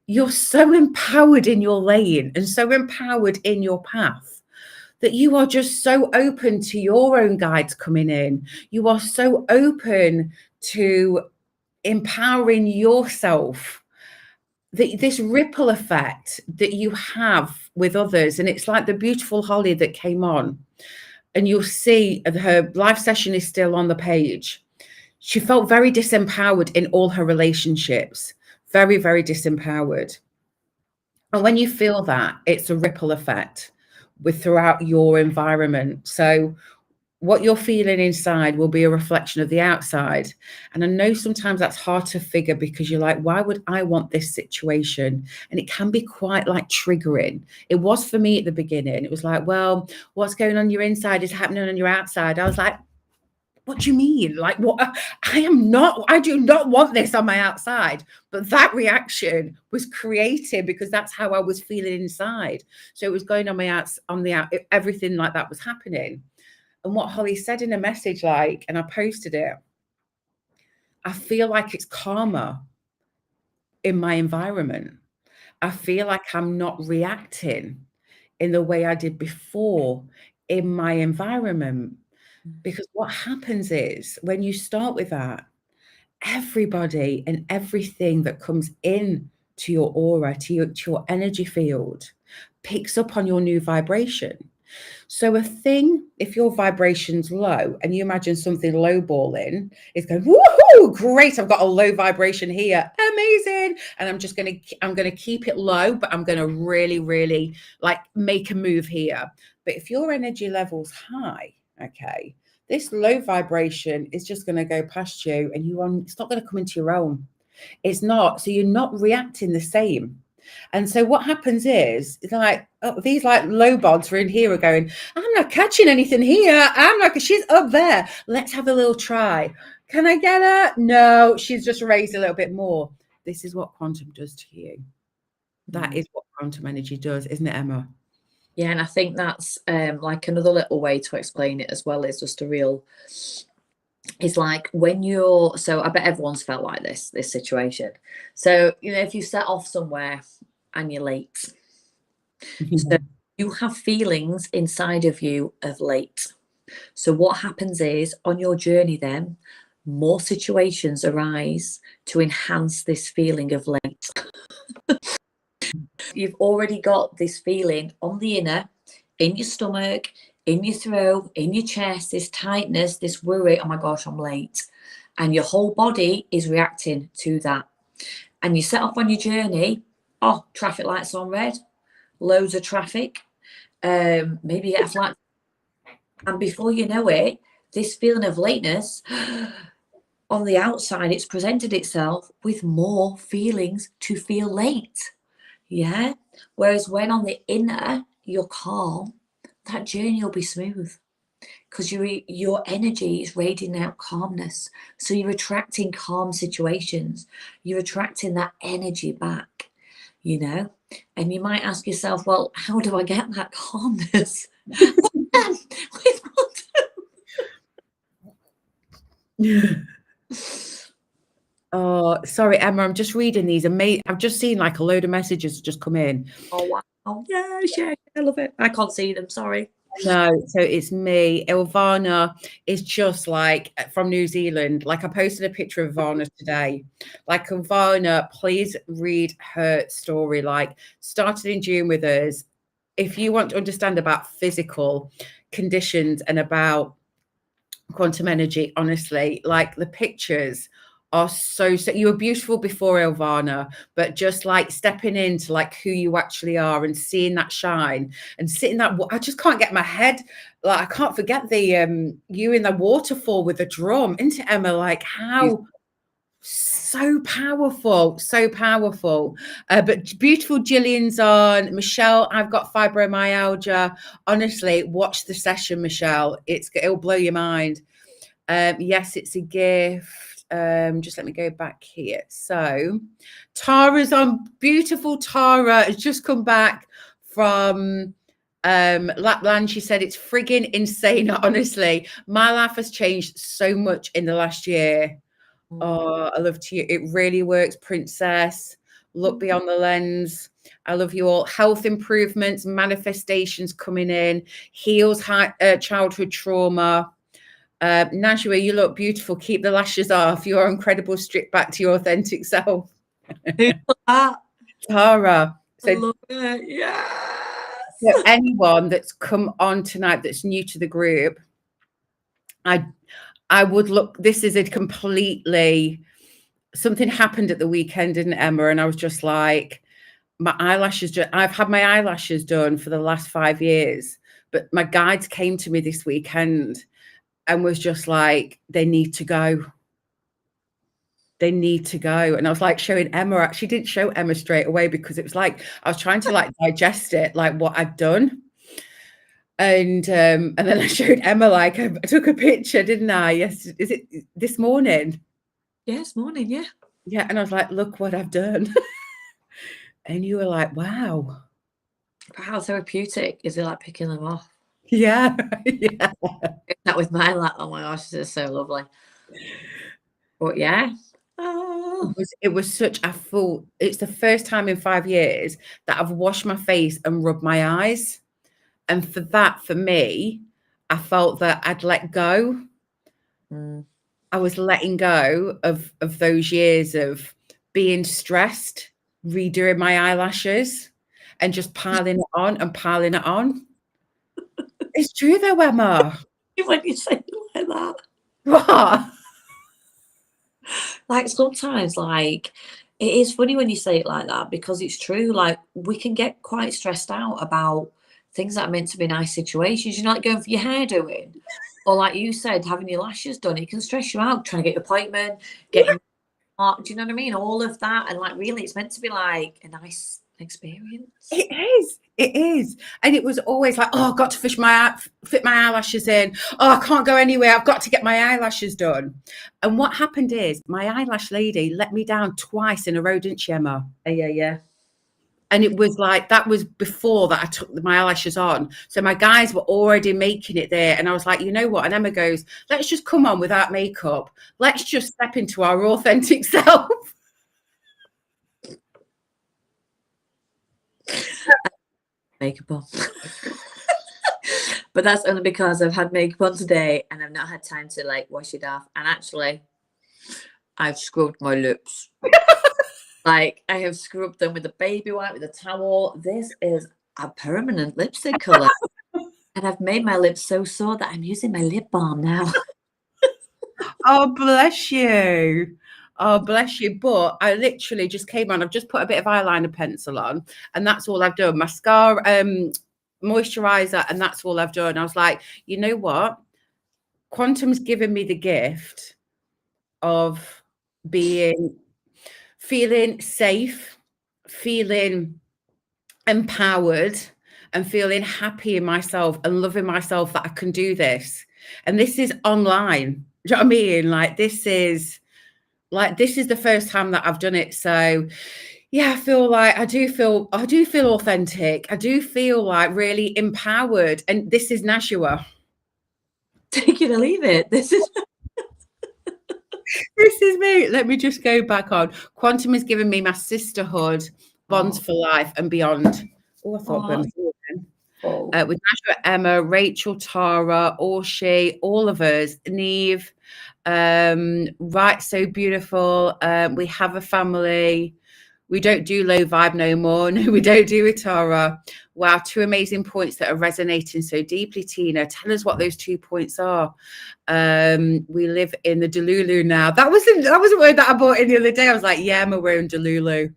you're so empowered in your lane and so empowered in your path that you are just so open to your own guides coming in. You are so open to empowering yourself. This ripple effect that you have with others. And it's like the beautiful Holly that came on, and you'll see her live session is still on the page. She felt very disempowered in all her relationships. Very, very disempowered. And when you feel that, it's a ripple effect throughout your environment. So what you're feeling inside will be a reflection of the outside. And I know sometimes that's hard to figure, because you're like, why would I want this situation? And it can be quite like triggering. It was for me at the beginning. It was like, well, what's going on your inside is happening on your outside. I was like, what do you mean? Like, what? I do not want this on my outside. But that reaction was created because that's how I was feeling inside. So it was going on everything like that was happening. And what Holly said in a message, like, and I posted it, I feel like it's karma in my environment. I feel like I'm not reacting in the way I did before in my environment. Because what happens is when you start with that, everybody and everything that comes in to your aura, to your energy field, picks up on your new vibration. So a thing, if your vibration's low, and you imagine something lowballing, it's going, woohoo, great, I've got a low vibration here, amazing. And I'm going to keep it low, but I'm going to really, really like make a move here. But if your energy level's high, okay, this low vibration is just going to go past you, and it's not going to come into your own. It's not. So you're not reacting the same. And so what happens is, it's like, oh, these like low bods are in here are going, I'm not catching anything here. She's up there. Let's have a little try. Can I get her? No, she's just raised a little bit more. This is what quantum does to you. That is what quantum energy does, isn't it, Emma? Yeah, and I think that's like another little way to explain it as well, is just it's like when so I bet everyone's felt like this situation. So, if you set off somewhere and you're late, so you have feelings inside of you of late. So what happens is, on your journey then, more situations arise to enhance this feeling of late. You've already got this feeling on the inner, in your stomach, in your throat, in your chest, this tightness, this worry, oh my gosh, I'm late. And your whole body is reacting to that. And you set off on your journey, oh, traffic lights on red, loads of traffic, maybe you get a flat. And before you know it, this feeling of lateness, on the outside, it's presented itself with more feelings to feel late. Yeah. Whereas when on the inner, you're calm, that journey will be smooth, because your energy is radiating out calmness. So you're attracting calm situations. You're attracting that energy back, and you might ask yourself, well, how do I get that calmness? With quantum. Oh, sorry, Emma, I'm just reading these. I've just seen like a load of messages just come in. Oh, wow. Oh, yeah, I love it. I can't see them, sorry. No, so it's me. Ilvana is just like from New Zealand. Like, I posted a picture of Ivana today. Like, Ivana, please read her story. Like, started in June with us, if you want to understand about physical conditions and about quantum energy, honestly, like the pictures are so you were beautiful before, Elvana, but just like stepping into like who you actually are and seeing that shine and sitting that, I just can't get my head, like I can't forget the you in the waterfall with the drum, into Emma, like how so powerful, so powerful. But beautiful Gillian's on. Michelle, I've got fibromyalgia. Honestly, watch the session, Michelle. It'll blow your mind. Yes, it's a gift. Just let me go back here. So Tara's on. Beautiful Tara has just come back from Lapland. She said it's frigging insane. Honestly, my life has changed so much in the last year. Oh, I love to you. It really works, Princess. Look beyond the lens. I love you all. Health improvements, manifestations coming in, heals childhood trauma. Najwa, you look beautiful. Keep the lashes off. You're incredible. Strip back to your authentic self. Tara. So, I love it. Yes. So anyone that's come on tonight that's new to the group, I would look, this is a completely, something happened at the weekend, didn't Emma? And I was just like, my eyelashes, I've had my eyelashes done for the last 5 years, but my guides came to me this weekend and was just like, they need to go. They need to go. And I was like showing Emma, she didn't show Emma straight away because it was like, I was trying to like digest it, like what I'd done. And then I showed Emma, like I took a picture, didn't I? Yes. Is it this morning? Yes, morning. Yeah. Yeah. And I was like, look what I've done. And you were like, wow. How therapeutic is it, like picking them off? Yeah. Yeah. That with my lap. Oh my gosh, this is so lovely. But yeah. Oh. It was such a full, it's the first time in 5 years that I've washed my face and rubbed my eyes. And for that, for me, I felt that I'd let go. I was letting go of those years of being stressed, redoing my eyelashes and just piling it on and piling it on. It's true though, Emma. When you say it like that. What? Like sometimes, like it is funny when you say it like that because it's true. Like we can get quite stressed out about things that are meant to be nice situations. You know, like going for your hair doing, or like you said, having your lashes done. It can stress you out trying to get your appointment, getting. Do you know what I mean? All of that, and like really, it's meant to be like a nice experience. It is. It is. And it was always like, oh, I've got to fit my eyelashes in. Oh, I can't go anywhere. I've got to get my eyelashes done. And what happened is my eyelash lady let me down twice in a row, didn't she, Emma? Yeah. And it was like, that was before that I took my eyelashes on. So my guys were already making it there. And I was like, you know what? And Emma goes, let's just come on without makeup. Let's just step into our authentic self. Makeup on. But that's only because I've had makeup on today and I've not had time to like wash it off. And actually, I've scrubbed my lips. Like I have scrubbed them with a baby wipe, with a towel. This is a permanent lipstick color. And I've made my lips so sore that I'm using my lip balm now. Oh, bless you. Oh, bless you. But I literally just came on. I've just put a bit of eyeliner pencil on, and that's all I've done. Mascara, moisturizer, and that's all I've done. I was like, you know what? Quantum's given me the gift of feeling safe, feeling empowered, and feeling happy in myself and loving myself that I can do this. And this is online. Do you know what I mean? Like this is the first time that I've done it. So yeah, I feel like I do feel authentic. I do feel like really empowered. And this is Nashua. Take it or leave it. This is this is me. Let me just go back on. Quantum has given me my sisterhood, bonds for life and beyond. Oh, I thought with Nashua, Emma, Rachel, Tara, Orshi, all of us, Neve, right, so beautiful. We have a family. We don't do low vibe no more. No, we don't do it, Tara. Wow, 2 amazing points that are resonating so deeply, Tina. Tell us what those 2 points are. We live in the Delulu now. That was a word that I bought in the other day. I was like, yeah, we're in Delulu.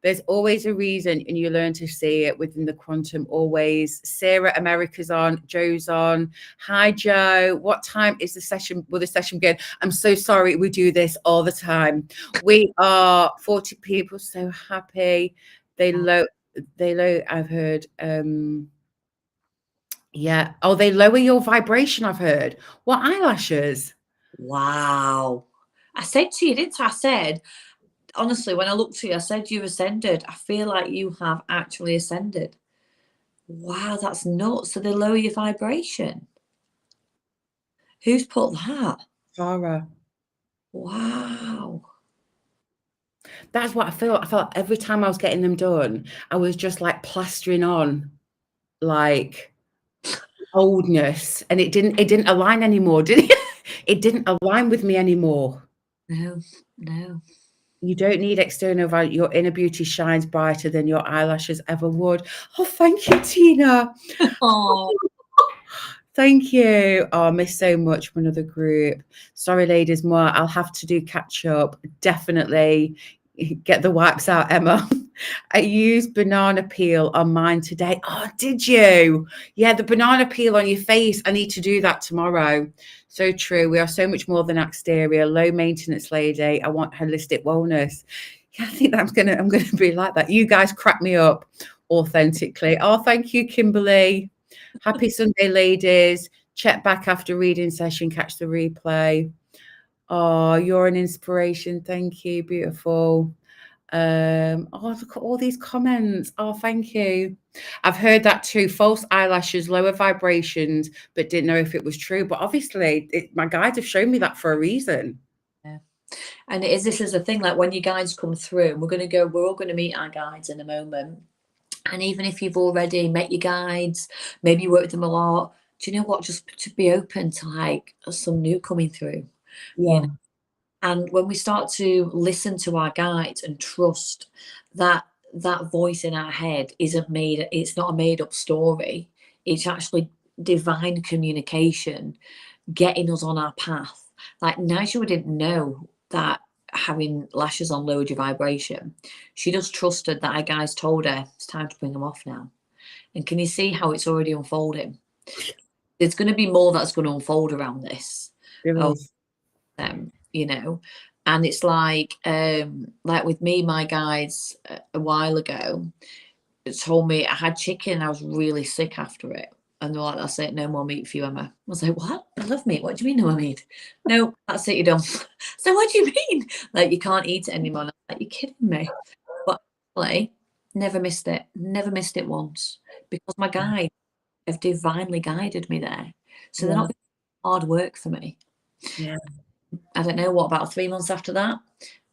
There's always a reason, and you learn to see it within the quantum always. Sarah America's on, Joe's on. Hi, Joe. What time is the session? Will the session begin? I'm so sorry. We do this all the time. We are 40 people. So happy. They low, I've heard. Yeah. Oh, they lower your vibration, I've heard. What eyelashes? Wow. I said to you, didn't I? I said, honestly, when I looked at you, I said you ascended. I feel like you have actually ascended. Wow, that's nuts. So they lower your vibration. Who's put that? Tara. Wow. That's what I felt. I felt every time I was getting them done, I was just like plastering on like oldness, and it didn't align anymore, did it? It didn't align with me anymore. No. You don't need external value. Your inner beauty shines brighter than your eyelashes ever would. Oh, thank you, Tina. Oh. Thank you. Oh, I miss so much from another group. Sorry, ladies, more. I'll have to do catch up. Definitely get the wipes out, Emma. I used banana peel on mine today. Oh, did you? Yeah, the banana peel on your face. I need to do that tomorrow. So true. We are so much more than exterior. Low maintenance lady. I want holistic wellness. Yeah, I think I'm gonna be like that. You guys crack me up authentically. Oh, thank you, Kimberly. Happy Sunday, ladies. Check back after reading session, catch the replay. Oh, you're an inspiration. Thank you. Beautiful. Oh, look at all these comments. Oh, thank you. I've heard that too. False eyelashes, lower vibrations, but didn't know if it was true. But obviously, my guides have shown me that for a reason. Yeah. And this is the thing, like when your guides come through, we're all going to meet our guides in a moment. And even if you've already met your guides, maybe you work with them a lot, do you know what? Just to be open to like some new coming through. Yeah. You know? And when we start to listen to our guides and trust that voice in our head it's not a made up story. It's actually divine communication getting us on our path. Like Nigel didn't know that having lashes on lowered your vibration. She just trusted that our guys told her it's time to bring them off now. And can you see how it's already unfolding? There's going to be more that's going to unfold around this. You know, and it's like with me, my guides a while ago told me I had chicken. I was really sick after it. And they're like, that's it, no more meat for you, Emma. I was like, what? I love meat. What do you mean no more meat? No, that's it, you're done. So what do you mean? Like, you can't eat it anymore. I'm like, you're kidding me. But actually, never missed it. Never missed it once. Because my guides have divinely guided me there. So they're not hard work for me. Yeah. I don't know, what, about 3 months after that?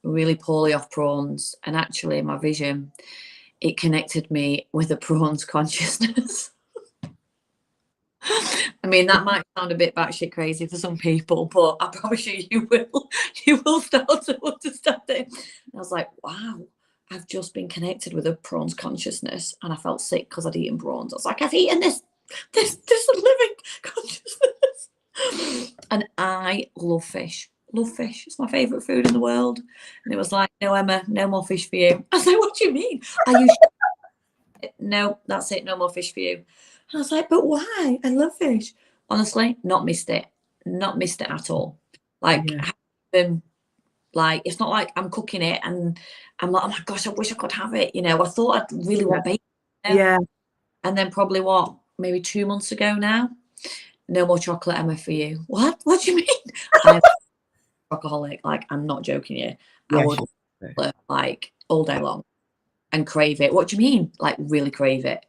Really poorly off prawns. And actually, my vision, it connected me with a prawns consciousness. I mean, that might sound a bit batshit crazy for some people, but I promise you will start to understand it. And I was like, wow, I've just been connected with a prawns consciousness, and I felt sick because I'd eaten prawns. I was like, I've eaten this living consciousness. And I love fish. Love fish. It's my favourite food in the world. And it was like, no, Emma, no more fish for you. I was like, what do you mean? No, that's it, no more fish for you. And I was like, but why? I love fish. Honestly, not missed it. Not missed it at all. Like, like, it's not like I'm cooking it and I'm like, oh my gosh, I wish I could have it. You know, I thought I'd really want bacon. You know? Yeah. And then probably maybe 2 months ago now, no more chocolate, Emma, for you. What? What do you mean? I'm a chocoholic. Like, I'm not joking you. I would like all day long and crave it. What do you mean? Like, really crave it.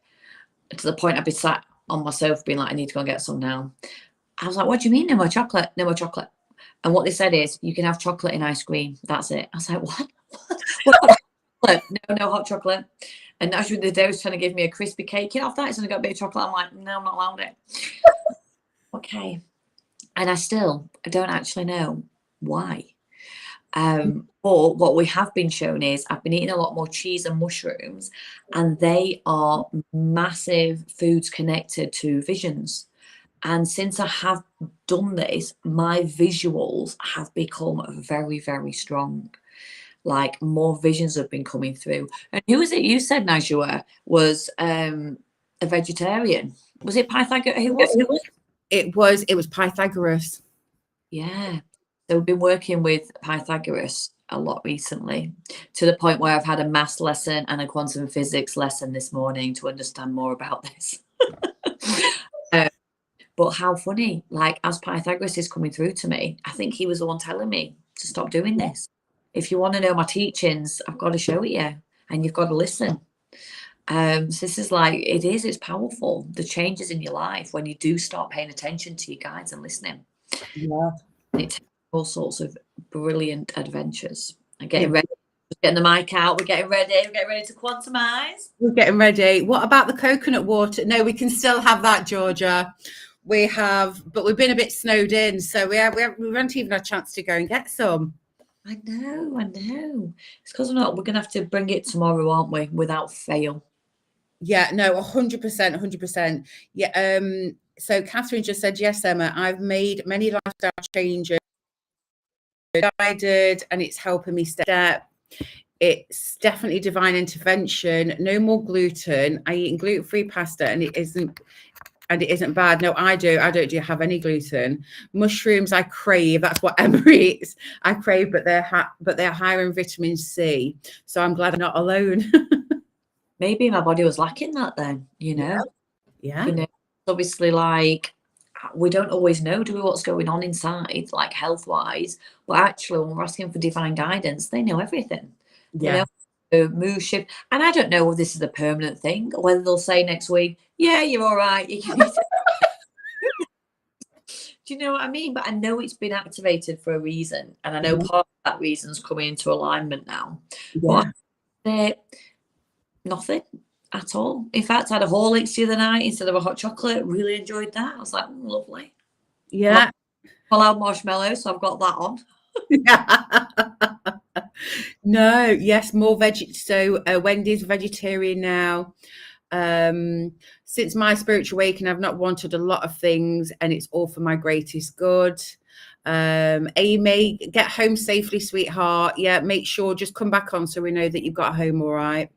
To the point I'd be sat on my sofa being like, I need to go and get some now. I was like, what do you mean no more chocolate? No more chocolate. And what they said is, you can have chocolate in ice cream. That's it. I was like, what? What chocolate? No hot chocolate. And actually, they was trying to give me a crispy cake. Get off that. It's only got a bit of chocolate. I'm like, no, I'm not allowed it. Okay. And I don't actually know why. But what we have been shown is I've been eating a lot more cheese and mushrooms, and they are massive foods connected to visions. And since I have done this, my visuals have become very, very strong. Like more visions have been coming through. And who was it you said, Najwa, was a vegetarian? Was it Pythagoras? Who was it? It was Pythagoras. Yeah. So we've been working with Pythagoras a lot recently, to the point where I've had a maths lesson and a quantum physics lesson this morning to understand more about this. But how funny, like as Pythagoras is coming through to me, I think he was the one telling me to stop doing this. If you want to know my teachings, I've got to show it you, and you've got to listen. So this is like, it's powerful. The changes in your life when you do start paying attention to your guides and listening. Yeah. It takes all sorts of brilliant adventures. And getting ready, getting the mic out, we're getting ready to quantumize. We're getting ready. What about the coconut water? No, we can still have that, Georgia. We have, but we've been a bit snowed in, so we haven't even had a chance to go and get some. I know. It's because we're going to have to bring it tomorrow, aren't we? Without fail. Yeah, no, 100%. Yeah. So Catherine just said, yes, Emma, I've made many lifestyle changes, guided, and it's helping me step. It's definitely divine intervention. No more gluten. I eat gluten-free pasta, and it isn't bad. No, I don't have any gluten. Mushrooms I crave. That's what Emma eats. I crave, but they're higher in vitamin C. So I'm glad I'm not alone. Maybe my body was lacking that then, you know? Yeah. You know, obviously, like, we don't always know, do we, what's going on inside, like health-wise. But actually, when we're asking for divine guidance, they know everything. Yeah. They know the mood shift. And I don't know whether this is a permanent thing or whether they'll say next week, yeah, you're all right. You can Do you know what I mean? But I know it's been activated for a reason. And I know part of that reason's coming into alignment now. Yeah. But nothing at all. In fact, I had a Horlicks the other night instead of a hot chocolate. Really enjoyed that. I was like, lovely. Yeah. Allowed marshmallows, so I've got that on. Yeah. No, yes, more veg. So Wendy's vegetarian now. Since my spiritual awakening, I've not wanted a lot of things, and it's all for my greatest good. Amy, get home safely, sweetheart. Yeah, make sure, just come back on so we know that you've got home all right.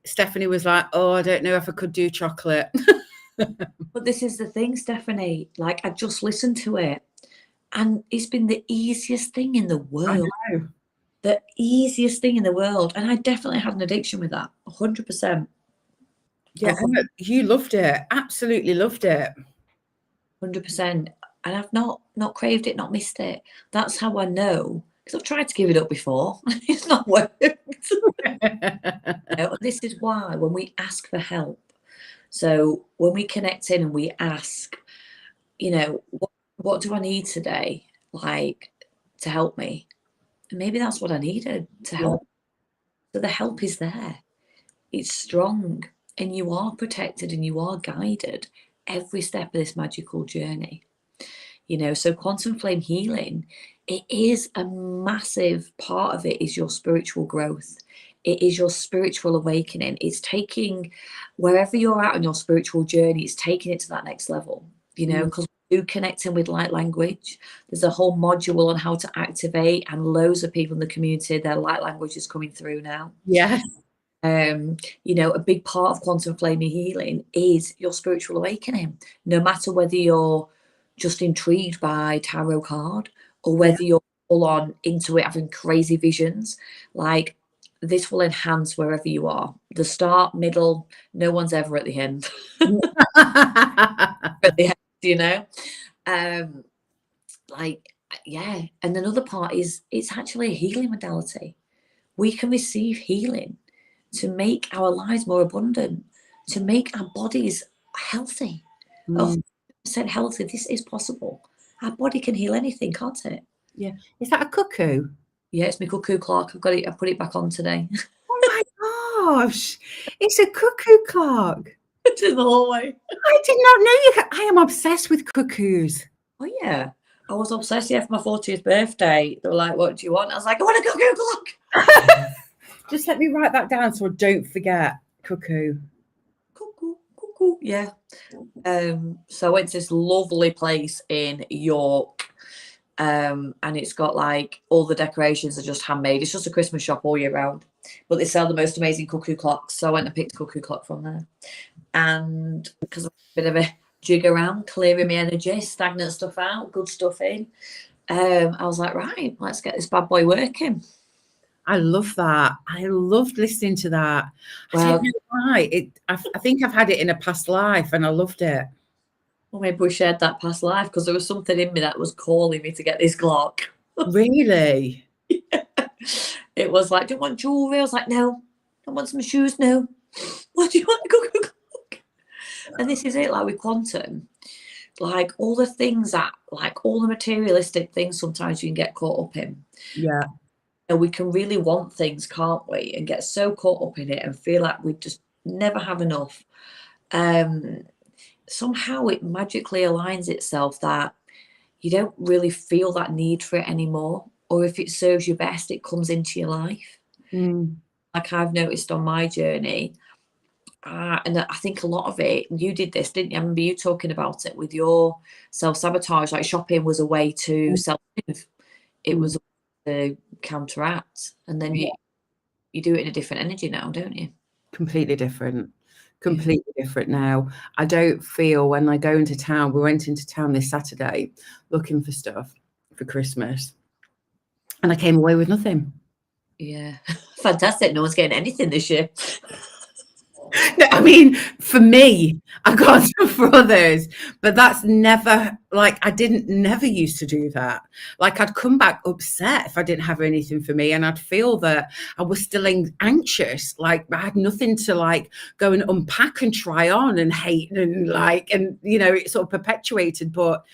Stephanie was like, oh, I don't know if I could do chocolate. But this is the thing, Stephanie, like I just listened to it and it's been the easiest thing in the world. I know. The easiest thing in the world. And I definitely had an addiction with that, 100%. Yeah, you loved it. Absolutely loved it. 100%. And I've not craved it, not missed it. That's how I know. Because I've tried to give it up before. It's not worked. This is why when we ask for help, so when we connect in and we ask, what do I need today, like, to help me? And maybe that's what I needed to help. So the help is there. It's strong, and you are protected and you are guided every step of this magical journey. So quantum flame healing, it is a massive part of it, is your spiritual growth. It is your spiritual awakening. It's taking wherever you're at on your spiritual journey, it's taking it to that next level, because we do connecting with light language. There's a whole module on how to activate, and loads of people in the community, their light language is coming through now. Yes. A big part of quantum flame healing is your spiritual awakening. No matter whether you're just intrigued by tarot card or whether you're full on into it, having crazy visions, like, this will enhance wherever you are. The start, middle, no one's ever at the end. At the end, And another part is, it's actually a healing modality. We can receive healing to make our lives more abundant, to make our bodies healthy. 100% healthy. This is possible. Our body can heal anything, can't it? Yeah. Is that a cuckoo? Yeah, it's my cuckoo clock. I've got it. I put it back on today. Oh my gosh. It's a cuckoo clock. It's in the hallway. I did not know you. I am obsessed with cuckoos. Oh, yeah. I was obsessed. Yeah, for my 40th birthday, they were like, "What do you want?" I was like, "I want a cuckoo clock." Just let me write that down so I don't forget. Cuckoo. Cuckoo, cuckoo. Yeah. So I went to this lovely place in York. And it's got like all the decorations are just handmade. It's just a Christmas shop all year round, but they sell the most amazing cuckoo clocks. So I went and picked a cuckoo clock from there. And because I'm a bit of a jig around, clearing my energy, stagnant stuff out, good stuff in, I was like, right, let's get this bad boy working. I love that. I loved listening to that. Well, I don't know why. I think I've had it in a past life and I loved it. well, maybe we shared that past life because there was something in me that was calling me to get this clock. Really? Yeah. It was like, do you want jewelry? I was like, no. I want some shoes. No. What do you want? Cuckoo clock. And this is it, like with quantum, like all the things that, like all the materialistic things sometimes you can get caught up in. Yeah. And we can really want things, can't we? And get so caught up in it and feel like we just never have enough. Somehow it magically aligns itself that you don't really feel that need for it anymore. Or if it serves you best, it comes into your life. Like I've noticed on my journey. And I think a lot of it, you did this, didn't you? I remember you talking about it with your self-sabotage. Like shopping was a way to self-soothe. It was a way to counteract. And then you do it in a different energy now, don't you? Completely different. Completely different now. I don't feel when I go into town, we went into town this Saturday looking for stuff for Christmas. And I came away with nothing. Yeah. Fantastic. No one's getting anything this year. No, I mean, for me, I got stuff for others, but that's never like I never used to do that. Like I'd come back upset if I didn't have anything for me, and I'd feel that I was still anxious. Like I had nothing to like go and unpack and try on and hate and like, and you know, it sort of perpetuated. But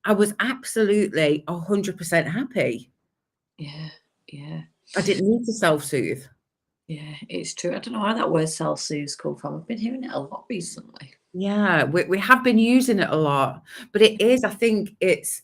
I was absolutely 100% happy. Yeah, yeah. I didn't need to self-soothe. Yeah, it's true. I don't know where that word self-soothe come from. I've been hearing it a lot recently. Yeah, we have been using it a lot, but it is, I think it's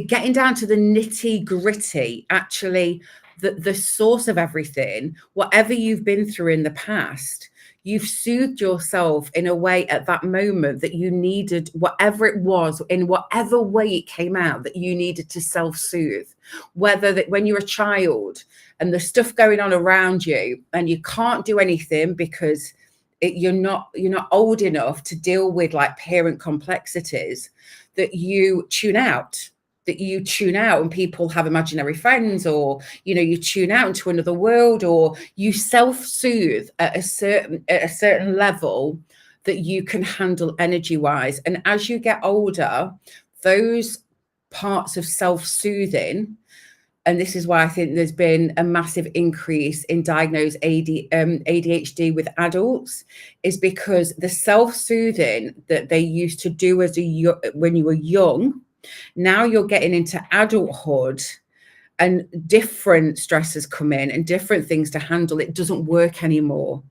getting down to the nitty gritty, actually, the source of everything, whatever you've been through in the past, you've soothed yourself in a way at that moment that you needed, whatever it was, in whatever way it came out, that you needed to self-soothe. Whether that when you're a child and there's stuff going on around you and you can't do anything because you're not old enough to deal with like parent complexities, that you tune out and people have imaginary friends, or you tune out into another world, or you self-soothe at a certain level that you can handle energy wise. And as you get older, those parts of self-soothing, and this is why I think there's been a massive increase in diagnosed ADHD with adults, is because the self-soothing that they used to do when you were young, now you're getting into adulthood and different stresses come in and different things to handle. It doesn't work anymore.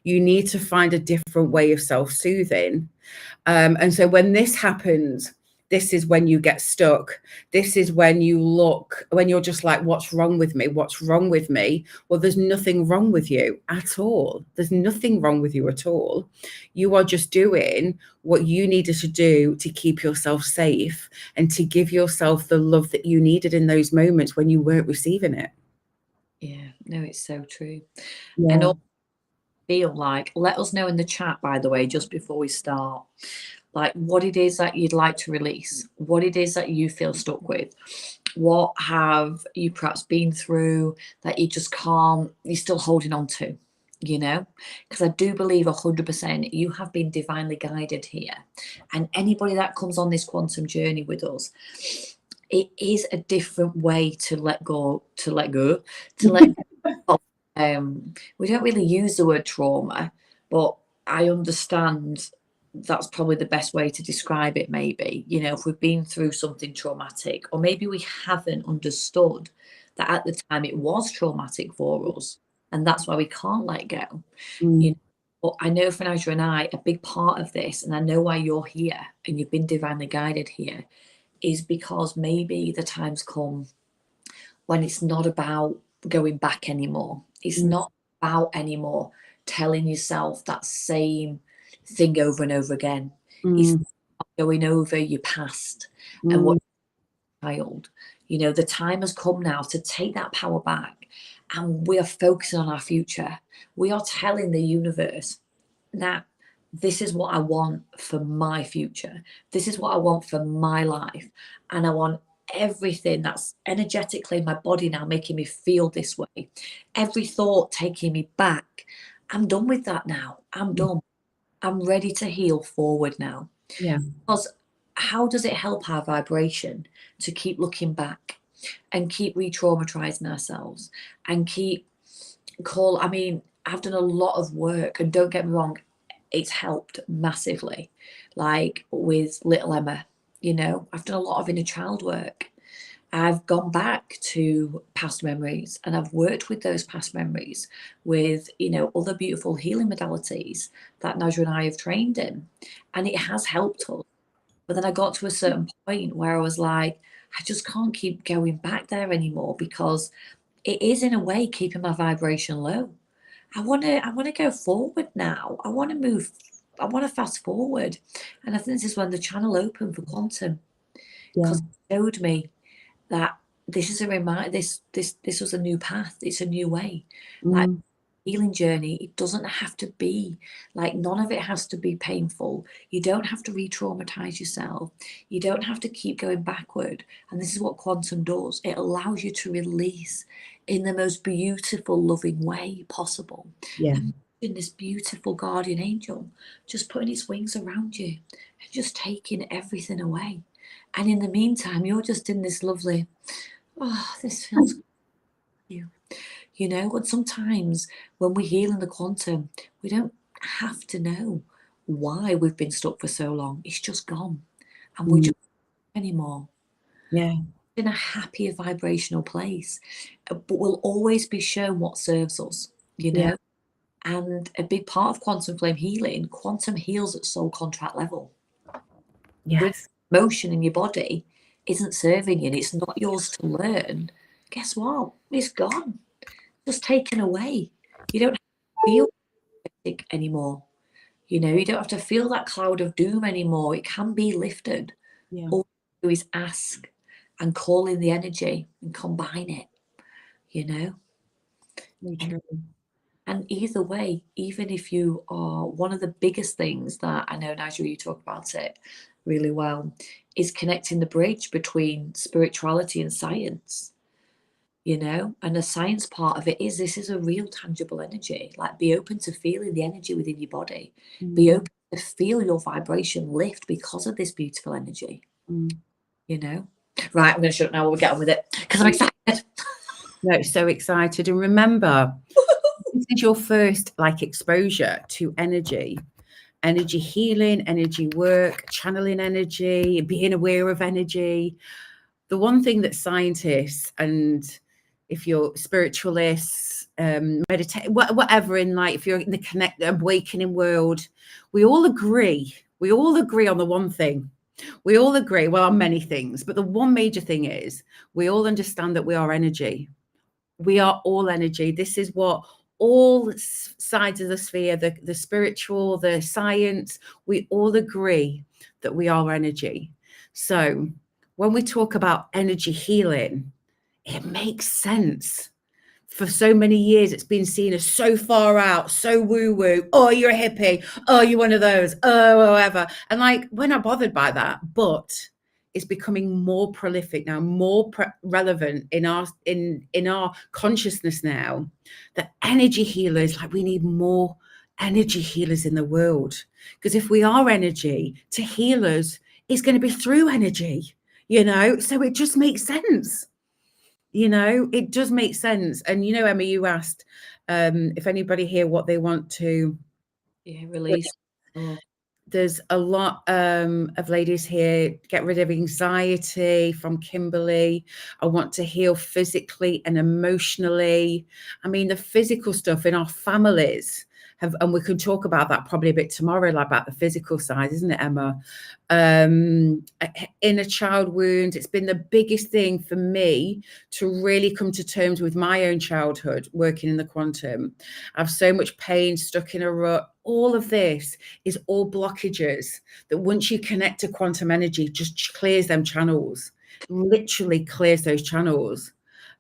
You need to find a different way of self-soothing. And so when this happens, this is when you get stuck. This is when you're just like, what's wrong with me? What's wrong with me? Well, there's nothing wrong with you at all. There's nothing wrong with you at all. You are just doing what you needed to do to keep yourself safe and to give yourself the love that you needed in those moments when you weren't receiving it. Yeah, no, it's so true. Yeah. And also feel like, let us know in the chat, by the way, just before we start, like what it is that you'd like to release, what it is that you feel stuck with, what have you perhaps been through that you just can't, you're still holding on to, because I do believe 100% you have been divinely guided here. And anybody that comes on this quantum journey with us, it is a different way to let go. We don't really use the word trauma, but I understand that's probably the best way to describe it. Maybe, if we've been through something traumatic, or maybe we haven't understood that at the time it was traumatic for us, and that's why we can't let go. But I know for Naja and I, a big part of this, and I know why you're here and you've been divinely guided here, is because maybe the time's come when it's not about going back anymore. It's not about anymore telling yourself that same thing over and over again. It's not going over your past and what child. You know, the time has come now to take that power back, and we are focusing on our future. We are telling the universe that this is what I want for my future. This is what I want for my life. And I want everything that's energetically in my body now making me feel this way. Every thought taking me back. I'm done with that now. I'm done. I'm ready to heal forward now. Yeah. Because how does it help our vibration to keep looking back and keep re-traumatizing ourselves and keep I mean, I've done a lot of work, and don't get me wrong, it's helped massively. Like with little Emma, you know, I've done a lot of inner child work. I've gone back to past memories, and I've worked with those past memories with, you know, other beautiful healing modalities that Naja and I have trained in, and it has helped us. But then I got to a certain point where I was like, I just can't keep going back there anymore, because it is in a way keeping my vibration low. I want to go forward now. I want to move. I want to fast forward. And I think this is when the channel opened for quantum, because it showed me that this is a reminder. This was a new path. It's a new way. Like healing journey, it doesn't have to be like, none of it has to be painful. You don't have to re-traumatize yourself. You don't have to keep going backward. And this is what quantum does. It allows you to release in the most beautiful, loving way possible. Yeah. In this beautiful guardian angel just putting its wings around you and just taking everything away. And in the meantime, you're just in this lovely, oh, this feels good. You know, and sometimes when we heal in the quantum, we don't have to know why we've been stuck for so long. It's just gone. And we're just not anymore. Yeah. In a happier vibrational place. But we'll always be shown what serves us, you know? Yeah. And a big part of quantum flame healing, quantum heals at soul contract level. Yes. With emotion in your body isn't serving you and it's not yours to learn, guess what? It's gone. Just taken away. You don't have to feel sick anymore. You know, you don't have to feel that cloud of doom anymore. It can be lifted. Yeah. All you do is ask and call in the energy and combine it, you know? Very true. And either way, even if you are, one of the biggest things that I know, Nigel, you talk about it really well, is connecting the bridge between spirituality and science, you know? And the science part of it is, this is a real tangible energy. Like, be open to feeling the energy within your body. Be open to feel your vibration lift because of this beautiful energy, you know? Right, I'm going to shut up now. We'll get on with it because I'm excited. No, so excited. And remember, this is your first like exposure to energy healing, energy work, channeling energy, being aware of energy. The one thing that scientists, and if you're spiritualists, meditate, whatever, in like, if you're in the awakening world, we all agree on the one thing. We all agree, well, on many things, but the one major thing is we all understand that we are energy. We are all energy. This is what all sides of the sphere, the spiritual, the science, we all agree that we are energy. So when we talk about energy healing, it makes sense. For so many years, it's been seen as so far out, so woo-woo. Oh, you're a hippie. Oh, you're one of those. Oh, whatever. And like, we're not bothered by that, but it's becoming more prolific now, more relevant in our consciousness now. That energy healers, like, we need more energy healers in the world, because if we are energy, to heal us, it's going to be through energy, you know. So it just makes sense. You know, it does make sense. And, you know, Emma, you asked if anybody here what they want to release. There's a lot of ladies here. Get rid of anxiety, from Kimberly. I want to heal physically and emotionally. I mean, the physical stuff in our families and we can talk about that probably a bit tomorrow, like about the physical side, isn't it, Emma? Inner child wounds. It's been the biggest thing for me to really come to terms with my own childhood working in the quantum. I have so much pain, stuck in a rut. All of this is all blockages that once you connect to quantum energy, just clears them channels, literally clears those channels.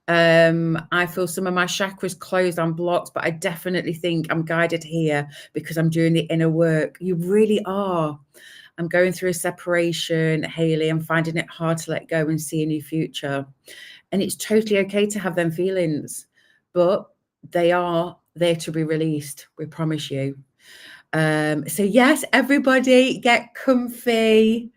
I feel some of my chakras closed and blocked, but I definitely think I'm guided here because I'm doing the inner work. You really are. I'm going through a separation, Hayley. I'm finding it hard to let go and see a new future. And it's totally okay to have them feelings, but they are there to be released. We promise you. So yes, everybody get comfy.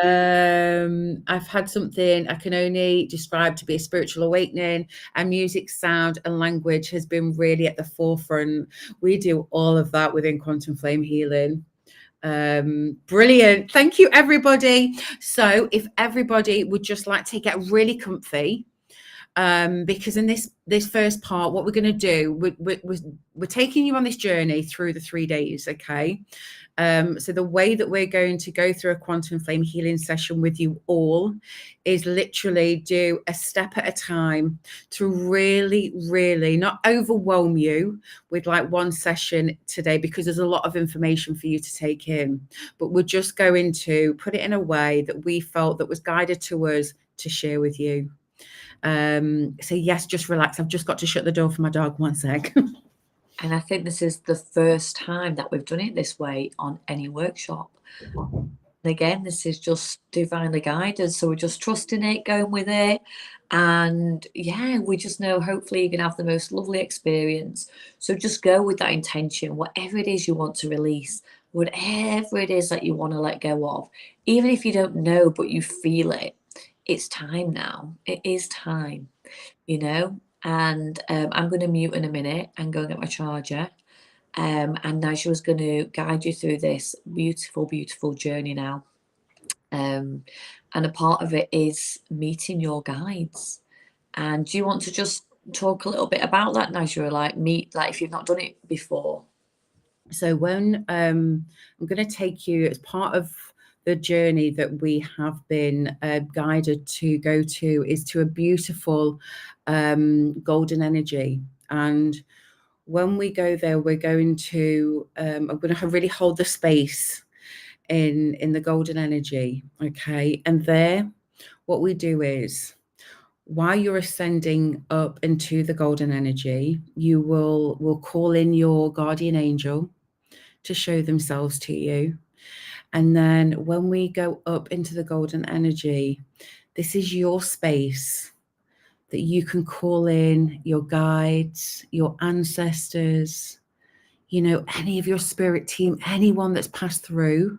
I've had something I can only describe to be a spiritual awakening, and music, sound, and language has been really at the forefront. We do all of that within Quantum Flame Healing. Brilliant. Thank you, everybody. So if everybody would just like to get really comfy, because in this first part, what we're going to do, we're taking you on this journey through the 3 days, okay? So the way that we're going to go through a quantum flame healing session with you all is literally do a step at a time to really, really not overwhelm you with like one session today, because there's a lot of information for you to take in, but we're just going to put it in a way that we felt that was guided to us to share with you. So yes, just relax. I've just got to shut the door for my dog. 1 sec. And I think this is the first time that we've done it this way on any workshop. And again, this is just divinely guided. So we're just trusting it, going with it. And yeah, we just know hopefully you're going to have the most lovely experience. So just go with that intention, whatever it is you want to release, whatever it is that you want to let go of, even if you don't know, but you feel it. It's time now. It is time, you know. And I'm going to mute in a minute and go and get my charger. And Naja was going to guide you through this beautiful, beautiful journey now. And a part of it is meeting your guides. And do you want to just talk a little bit about that, Naja? Like if you've not done it before. So when I'm going to take you as part of the journey that we have been guided to go to is to a beautiful golden energy. And when we go there, we're going to I'm going to really hold the space in the golden energy. Okay. And there, what we do is, while you're ascending up into the golden energy, you will call in your guardian angel to show themselves to you. And then when we go up into the golden energy, this is your space that you can call in your guides, your ancestors, you know, any of your spirit team, anyone that's passed through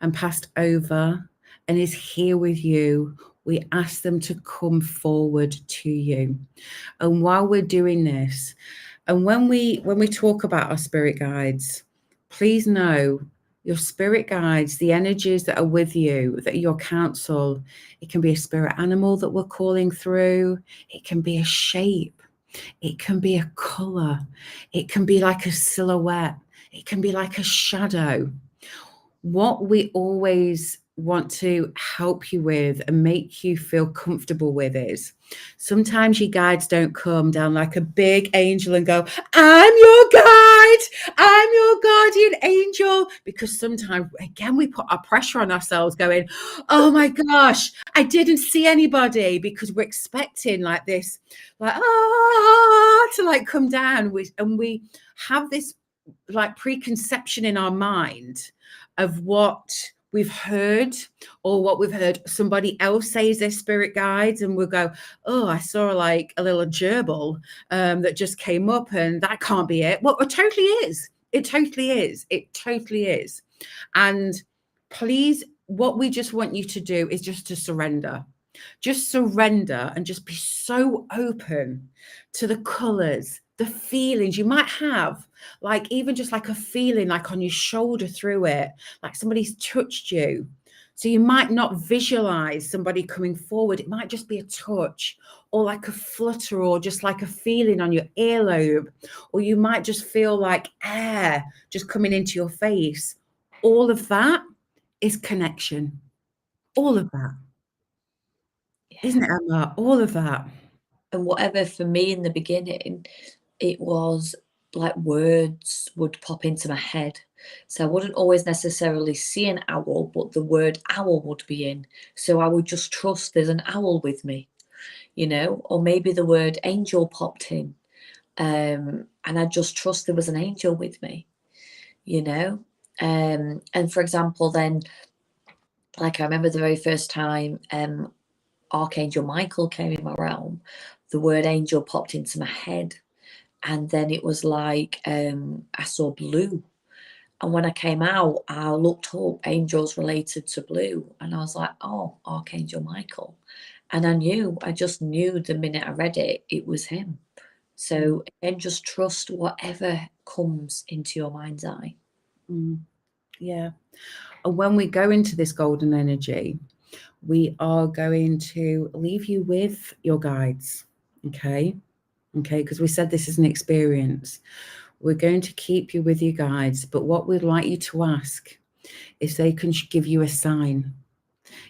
and passed over and is here with you. We ask them to come forward to you. And while we're doing this, and when we talk about our spirit guides, please know your spirit guides, the energies that are with you, that are your counsel. It can be a spirit animal that we're calling through. It can be a shape. It can be a color. It can be like a silhouette. It can be like a shadow. What we always want to help you with and make you feel comfortable with is, sometimes your guides don't come down like a big angel and go, I'm your guide, I'm your guardian angel, because sometimes again we put our pressure on ourselves going, oh my gosh, I didn't see anybody, because we're expecting like this, like to like come down and we have this like preconception in our mind of what we've heard, or what we've heard somebody else say is their spirit guides, and we'll go, oh, I saw like a little gerbil that just came up, and that can't be it. Well, it totally is. It totally is. It totally is. And please, what we just want you to do is just to surrender. Just surrender and just be so open to the colors, the feelings you might have, like even just like a feeling like on your shoulder through it, like somebody's touched you. So you might not visualize somebody coming forward. It might just be a touch or like a flutter or just like a feeling on your earlobe. Or you might just feel like air just coming into your face. All of that is connection. All of that. Yeah. Isn't it, Emma? All of that. And whatever for me in the beginning, it was like words would pop into my head. So I wouldn't always necessarily see an owl, but the word owl would be in. So I would just trust there's an owl with me, you know, or maybe the word angel popped in. And I just trust there was an angel with me, you know. And for example, then, like I remember the very first time Archangel Michael came in my realm, the word angel popped into my head. And then it was like I saw blue. And when I came out, I looked up angels related to blue. And I was like, oh, Archangel Michael. And I just knew the minute I read it, it was him. So again, just trust whatever comes into your mind's eye. Yeah. And when we go into this golden energy, we are going to leave you with your guides. Okay. Because we said this is an experience. We're going to keep you with your guides, but what we'd like you to ask is they can give you a sign.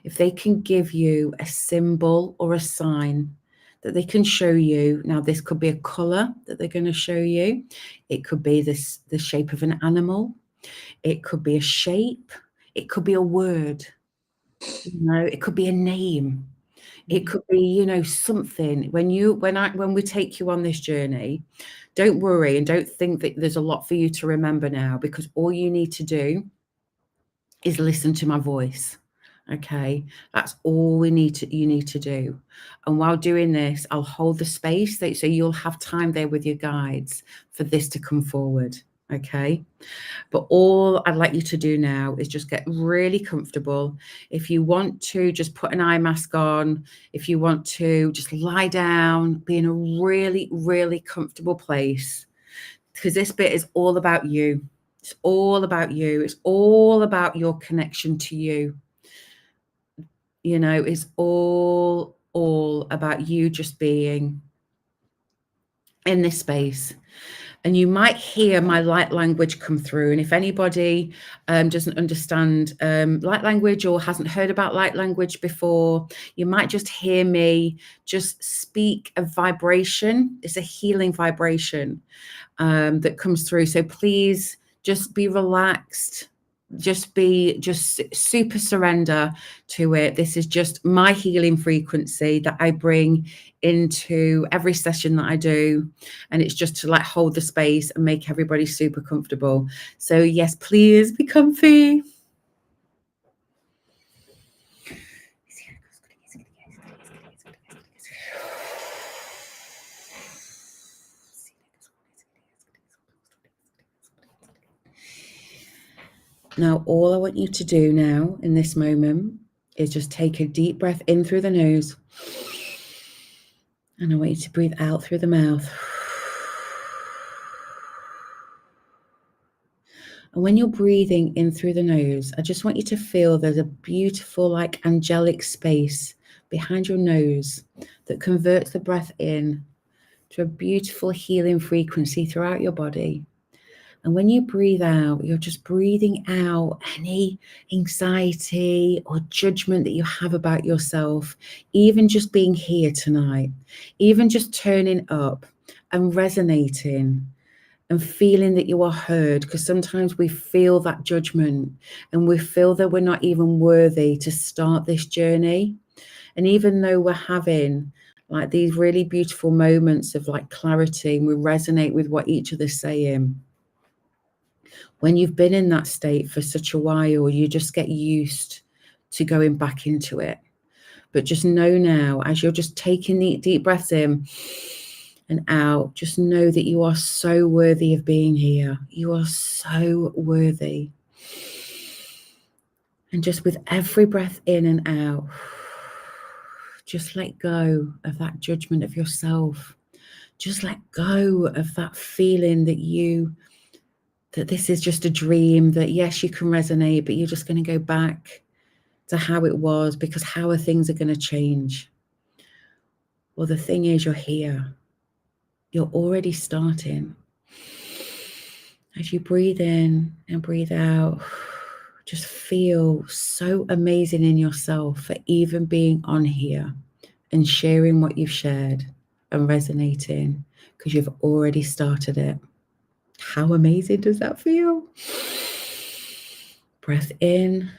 If they can give you a symbol or a sign that they can show you. Now, this could be a color that they're going to show you. It could be the shape of an animal. It could be a shape. It could be a word. It could be a name. It could be, something. When we take you on this journey, don't worry and don't think that there's a lot for you to remember now, because all you need to do is listen to my voice. Okay, that's all you need to do. And while doing this, I'll hold the space so you'll have time there with your guides for this to come forward. Okay, but all I'd like you to do now is just get really comfortable. If you want to, just put an eye mask on. If you want to, just lie down, be in a really, really comfortable place, because this bit is all about you. It's all about you. It's all about your connection to you. It's all about you just being in this space. And you might hear my light language come through. And if anybody doesn't understand light language or hasn't heard about light language before, you might just hear me just speak a vibration. It's a healing vibration that comes through. So please just be relaxed. Just super surrender to it. This is just my healing frequency that I bring into every session that I do, and it's just to hold the space and make everybody super comfortable. So yes, please be comfy. Now, all I want you to do now in this moment is just take a deep breath in through the nose. And I want you to breathe out through the mouth. And when you're breathing in through the nose, I just want you to feel there's a beautiful, angelic space behind your nose that converts the breath in to a beautiful healing frequency throughout your body. And when you breathe out, you're just breathing out any anxiety or judgment that you have about yourself, even just being here tonight, even just turning up and resonating and feeling that you are heard, because sometimes we feel that judgment and we feel that we're not even worthy to start this journey. And even though we're having these really beautiful moments of clarity and we resonate with what each other's saying, when you've been in that state for such a while, you just get used to going back into it. But just know now, as you're just taking the deep breaths in and out, just know that you are so worthy of being here. You are so worthy. And just with every breath in and out, just let go of that judgment of yourself. Just let go of that feeling that this is just a dream, that yes, you can resonate, but you're just going to go back to how it was, because how are things are going to change? Well, the thing is, you're here. You're already starting. As you breathe in and breathe out, just feel so amazing in yourself for even being on here and sharing what you've shared and resonating, because you've already started it. How amazing does that feel? Breath in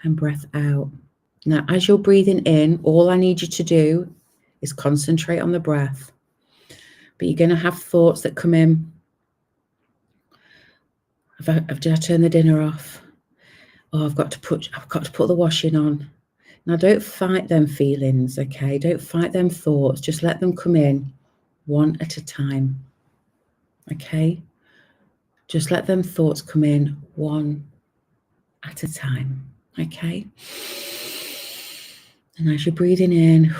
and breath out. Now, as you're breathing in, all I need you to do is concentrate on the breath. But you're going to have thoughts that come in. Did I turn the dinner off? Oh, I've got to put the washing on. Now, don't fight them feelings, okay? Don't fight them thoughts. Just let them come in one at a time, okay? Just let them thoughts come in one at a time, okay? And as you're breathing in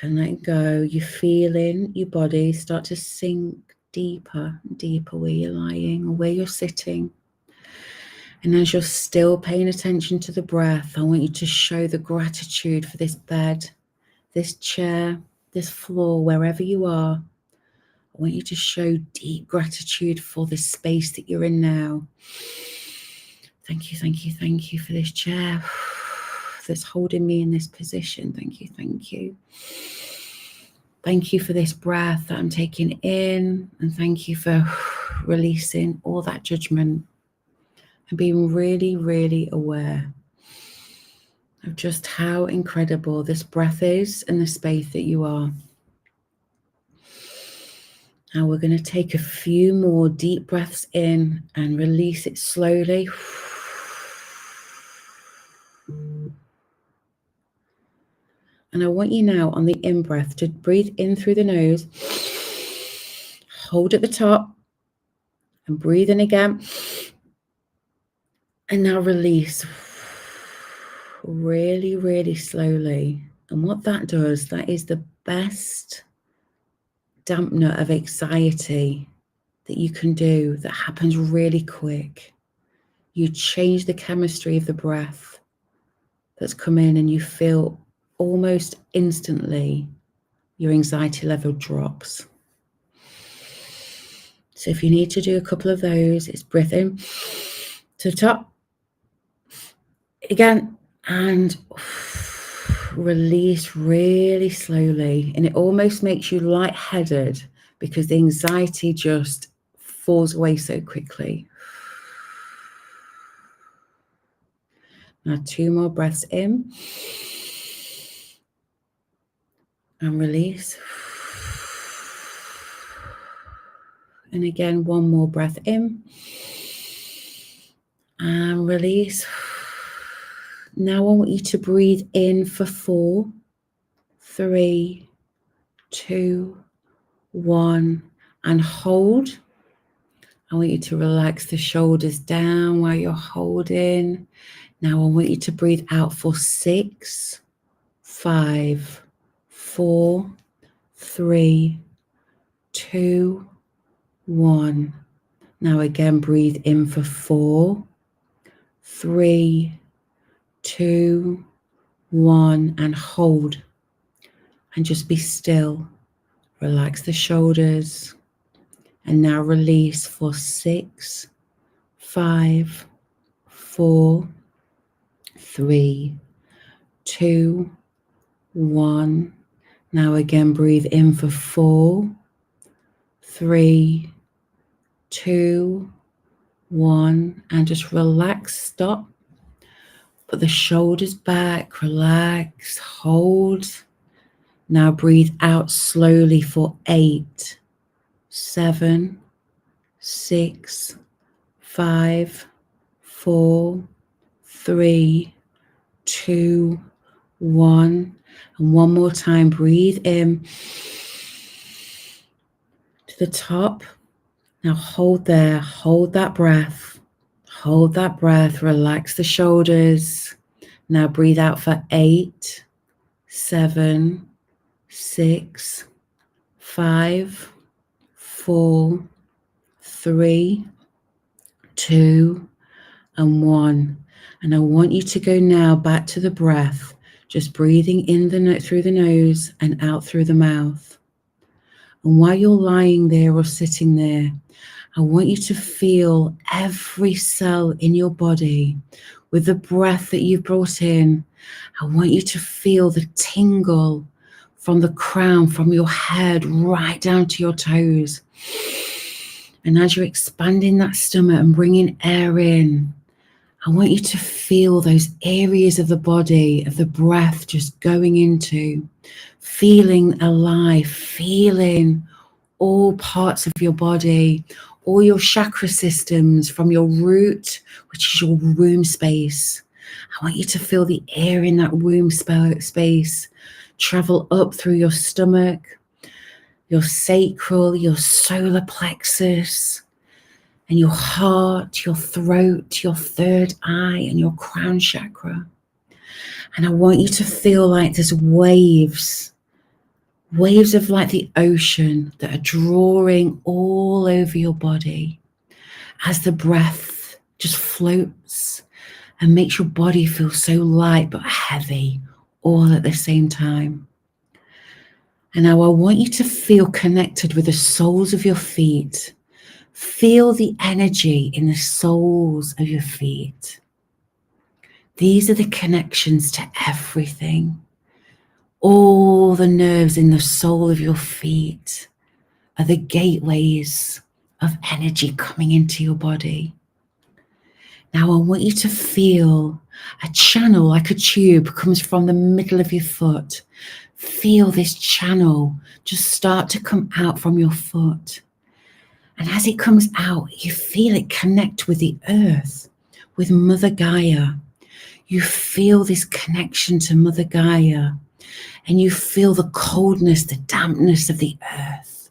and letting go, you're feeling your body start to sink deeper and deeper where you're lying or where you're sitting. And as you're still paying attention to the breath, I want you to show the gratitude for this bed, this chair, this floor, wherever you are. I want you to show deep gratitude for this space that you're in now. Thank you, thank you, thank you for this chair that's holding me in this position. Thank you, thank you. Thank you for this breath that I'm taking in, and thank you for releasing all that judgment and being really, really aware of just how incredible this breath is and the space that you are. Now we're going to take a few more deep breaths in and release it slowly. And I want you now on the in-breath to breathe in through the nose, hold at the top, and breathe in again. And now release really, really slowly. And what that does, that is the best dampener of anxiety that you can do, that happens really quick. You change the chemistry of the breath that's come in, and you feel almost instantly your anxiety level drops. So if you need to do a couple of those, it's breath in to the top again and release really slowly. And it almost makes you lightheaded because the anxiety just falls away so quickly. Now 2 more breaths in and release. And again, 1 more breath in and release. Now I want you to breathe in for 4, 3, 2, 1, and hold. I want you to relax the shoulders down while you're holding. Now I want you to breathe out for 6, 5, 4, 3, 2, 1. Now again, breathe in for 4, 3, 2, 1, and hold. And just be still. Relax the shoulders. And now release for 6, 5, 4, 3, 2, 1. Now again, breathe in for 4, 3, 2, 1, and just relax, stop. Put the shoulders back, relax, hold. Now breathe out slowly for 8, 7, 6, 5, 4, 3, 2, 1. And one more time, breathe in to the top. Now hold there, hold that breath. Hold that breath, relax the shoulders. Now breathe out for 8, 7, 6, 5, 4, 3, 2, and 1. And I want you to go now back to the breath, just breathing in through the nose and out through the mouth. And while you're lying there or sitting there, I want you to feel every cell in your body with the breath that you've brought in. I want you to feel the tingle from the crown, from your head right down to your toes. And as you're expanding that stomach and bringing air in, I want you to feel those areas of the body, of the breath just going into, feeling alive, feeling all parts of your body, all your chakra systems from your root, which is your womb space. I want you to feel the air in that womb space travel up through your stomach, your sacral, your solar plexus, and your heart, your throat, your third eye, and your crown chakra. And I want you to feel like there's waves of like the ocean that are drawing all over your body as the breath just floats and makes your body feel so light but heavy all at the same time. And now I want you to feel connected with the soles of your feet. Feel the energy in the soles of your feet. These are the connections to everything. All the nerves in the sole of your feet are the gateways of energy coming into your body. Now I want you to feel a channel like a tube comes from the middle of your foot. Feel this channel just start to come out from your foot. And as it comes out, you feel it connect with the earth, with Mother Gaia. You feel this connection to Mother Gaia, and you feel the coldness, the dampness of the earth.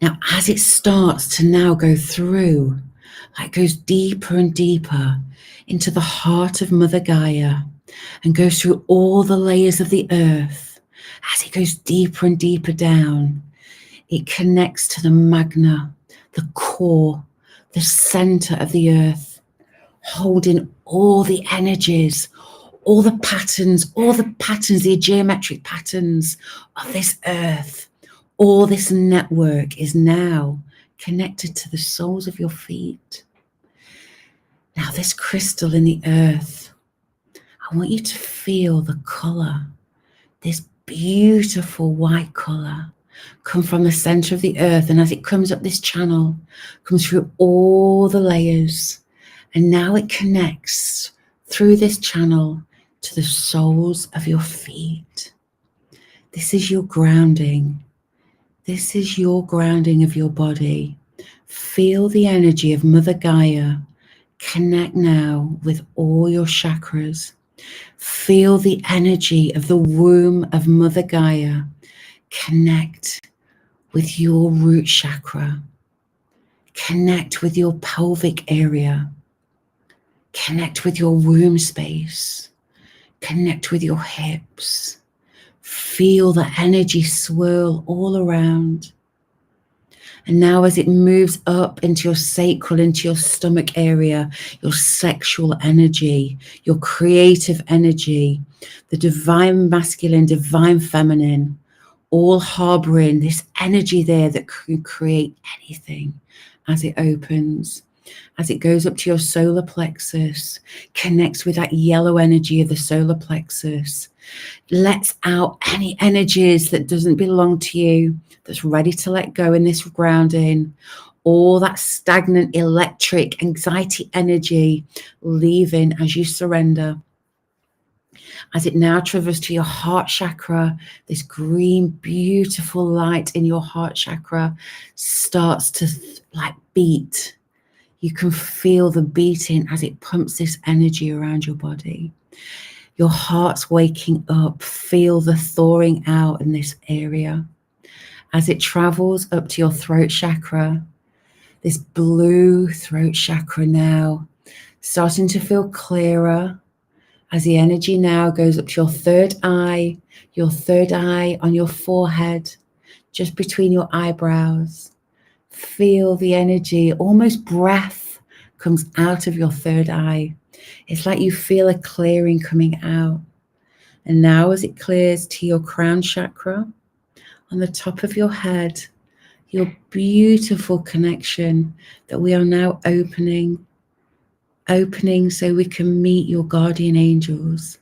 Now, as it starts to now go through, like goes deeper and deeper into the heart of Mother Gaia and goes through all the layers of the earth, as it goes deeper and deeper down, it connects to the magna, the core, the center of the earth, holding all the energies, all the patterns, the geometric patterns of this earth. All this network is now connected to the soles of your feet. Now this crystal in the earth, I want you to feel the color, this beautiful white color, come from the center of the earth, and as it comes up this channel, comes through all the layers, and now it connects through this channel to the soles of your feet. This is your grounding. This is your grounding of your body. Feel the energy of Mother Gaia connect now with all your chakras. Feel the energy of the womb of Mother Gaia connect with your root chakra. Connect with your pelvic area. Connect with your womb space. Connect with your hips. Feel the energy swirl all around. And now as it moves up into your sacral, into your stomach area, your sexual energy, your creative energy, the divine masculine, divine feminine, all harboring this energy there that can create anything as it opens. As it goes up to your solar plexus, connects with that yellow energy of the solar plexus, lets out any energies that doesn't belong to you, that's ready to let go in this grounding, all that stagnant electric anxiety energy leaving as you surrender. As it now travels to your heart chakra, this green, beautiful light in your heart chakra starts to like beat. You can feel the beating as it pumps this energy around your body. Your heart's waking up. Feel the thawing out in this area. As it travels up to your throat chakra, this blue throat chakra now starting to feel clearer as the energy now goes up to your third eye on your forehead, just between your eyebrows. Feel the energy, almost breath comes out of your third eye. It's like you feel a clearing coming out. And now as it clears to your crown chakra, on the top of your head, your beautiful connection that we are now opening so we can meet your guardian angels,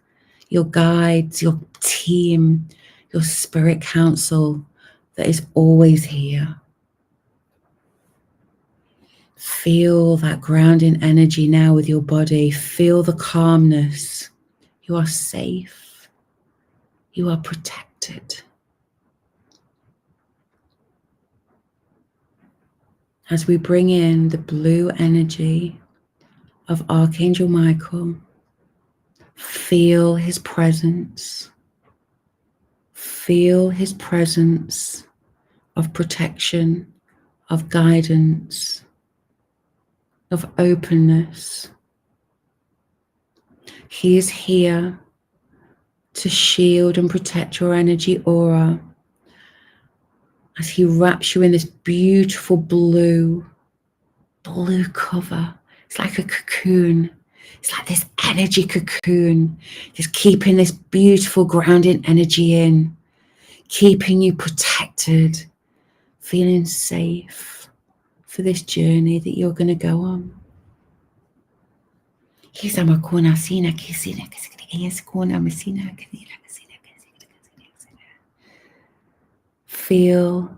your guides, your team, your spirit council that is always here. Feel that grounding energy now with your body. Feel the calmness. You are safe. You are protected. As we bring in the blue energy of Archangel Michael, feel his presence. Feel his presence of protection, of guidance, of openness. He is here to shield and protect your energy aura as he wraps you in this beautiful blue cover. It's like a cocoon. It's like this energy cocoon, just keeping this beautiful grounding energy in, keeping you protected, feeling safe for this journey that you're going to go on. Feel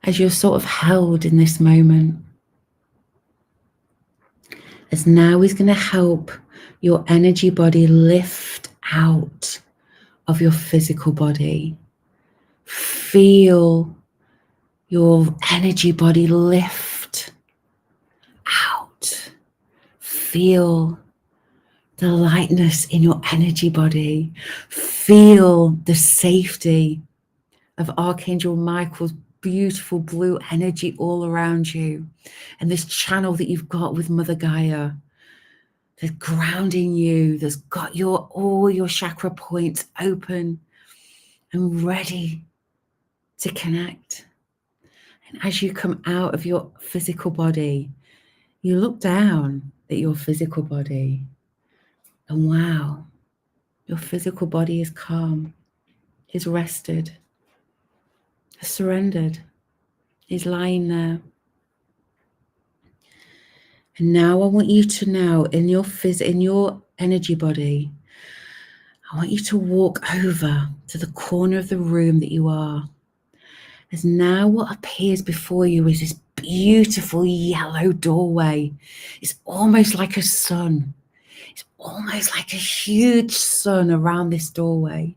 as you're sort of held in this moment. As now he's going to help your energy body lift out of your physical body. Feel your energy body lift out. Feel the lightness in your energy body. Feel the safety of Archangel Michael's beautiful blue energy all around you. And this channel that you've got with Mother Gaia, that's grounding you, that's got all your chakra points open and ready to connect. And as you come out of your physical body, you look down at your physical body, and wow, your physical body is calm, is rested, is surrendered, is lying there. And now I want you to know in your energy body, I want you to walk over to the corner of the room that you are. As now what appears before you is this beautiful yellow doorway. It's almost like a sun. It's almost like a huge sun around this doorway.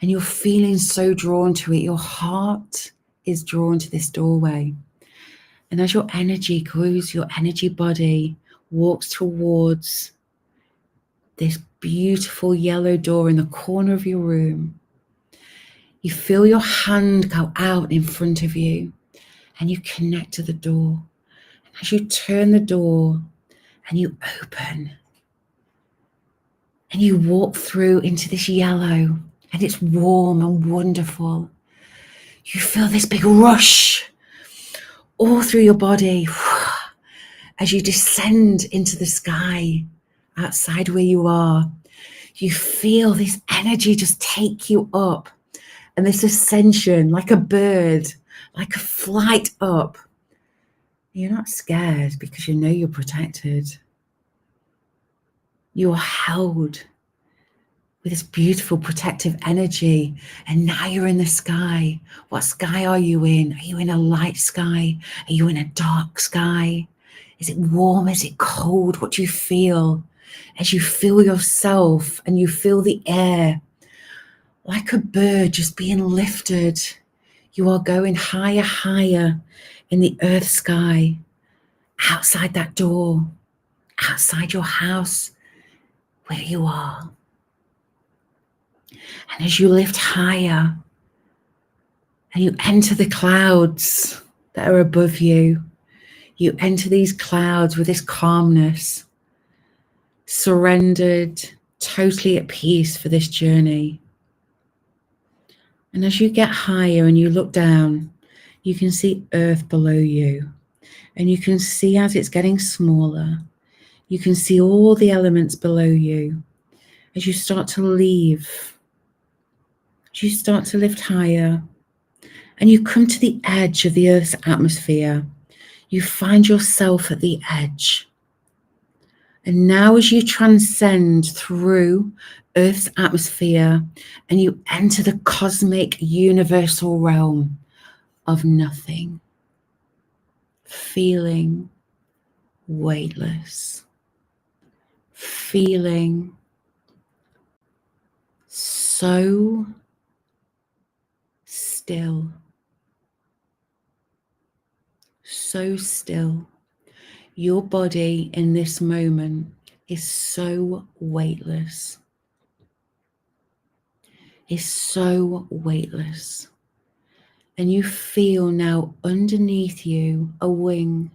And you're feeling so drawn to it. Your heart is drawn to this doorway. And as your energy goes, your energy body walks towards this beautiful yellow door in the corner of your room. You feel your hand go out in front of you and you connect to the door. And as you turn the door and you open and you walk through into this yellow, and it's warm and wonderful, you feel this big rush all through your body as you descend into the sky outside where you are. You feel this energy just take you up, and this ascension, like a bird, like a flight up. You're not scared because you know you're protected. You are held with this beautiful protective energy, and now you're in the sky. What sky are you in? Are you in a light sky? Are you in a dark sky? Is it warm? Is it cold? What do you feel as you feel yourself and you feel the air? Like a bird just being lifted, you are going higher, higher in the earth sky, outside that door, outside your house, where you are. And as you lift higher and you enter the clouds that are above you, you enter these clouds with this calmness, surrendered, totally at peace for this journey. And as you get higher and you look down, you can see earth below you. And you can see as it's getting smaller, You can see all the elements below you as you start to leave, as you start to lift higher, and you come to the edge of the Earth's atmosphere. You find yourself at the edge. And now as you transcend through Earth's atmosphere and you enter the cosmic universal realm of nothing, feeling weightless, feeling so still, so still. Your body in this moment is so weightless. Is so weightless. And you feel now underneath you a wing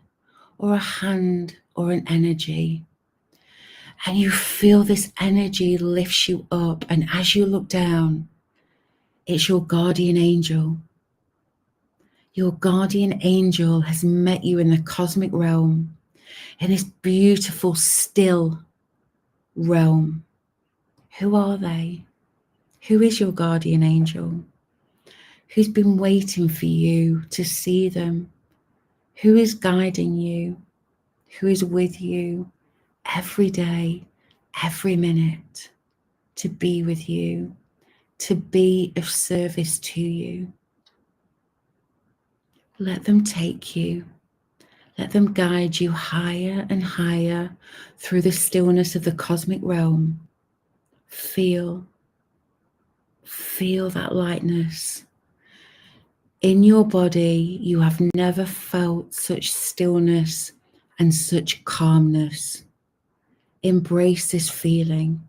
or a hand or an energy. And you feel this energy lifts you up. And as you look down, it's your guardian angel. Your guardian angel has met you in the cosmic realm, in this beautiful, still realm. Who are they? Who is your guardian angel? Who's been waiting for you to see them? Who is guiding you? Who is with you every day, every minute, to be with you, to be of service to you? Let them take you. Let them guide you higher and higher through the stillness of the cosmic realm. Feel that lightness. In your body, you have never felt such stillness and such calmness. Embrace this feeling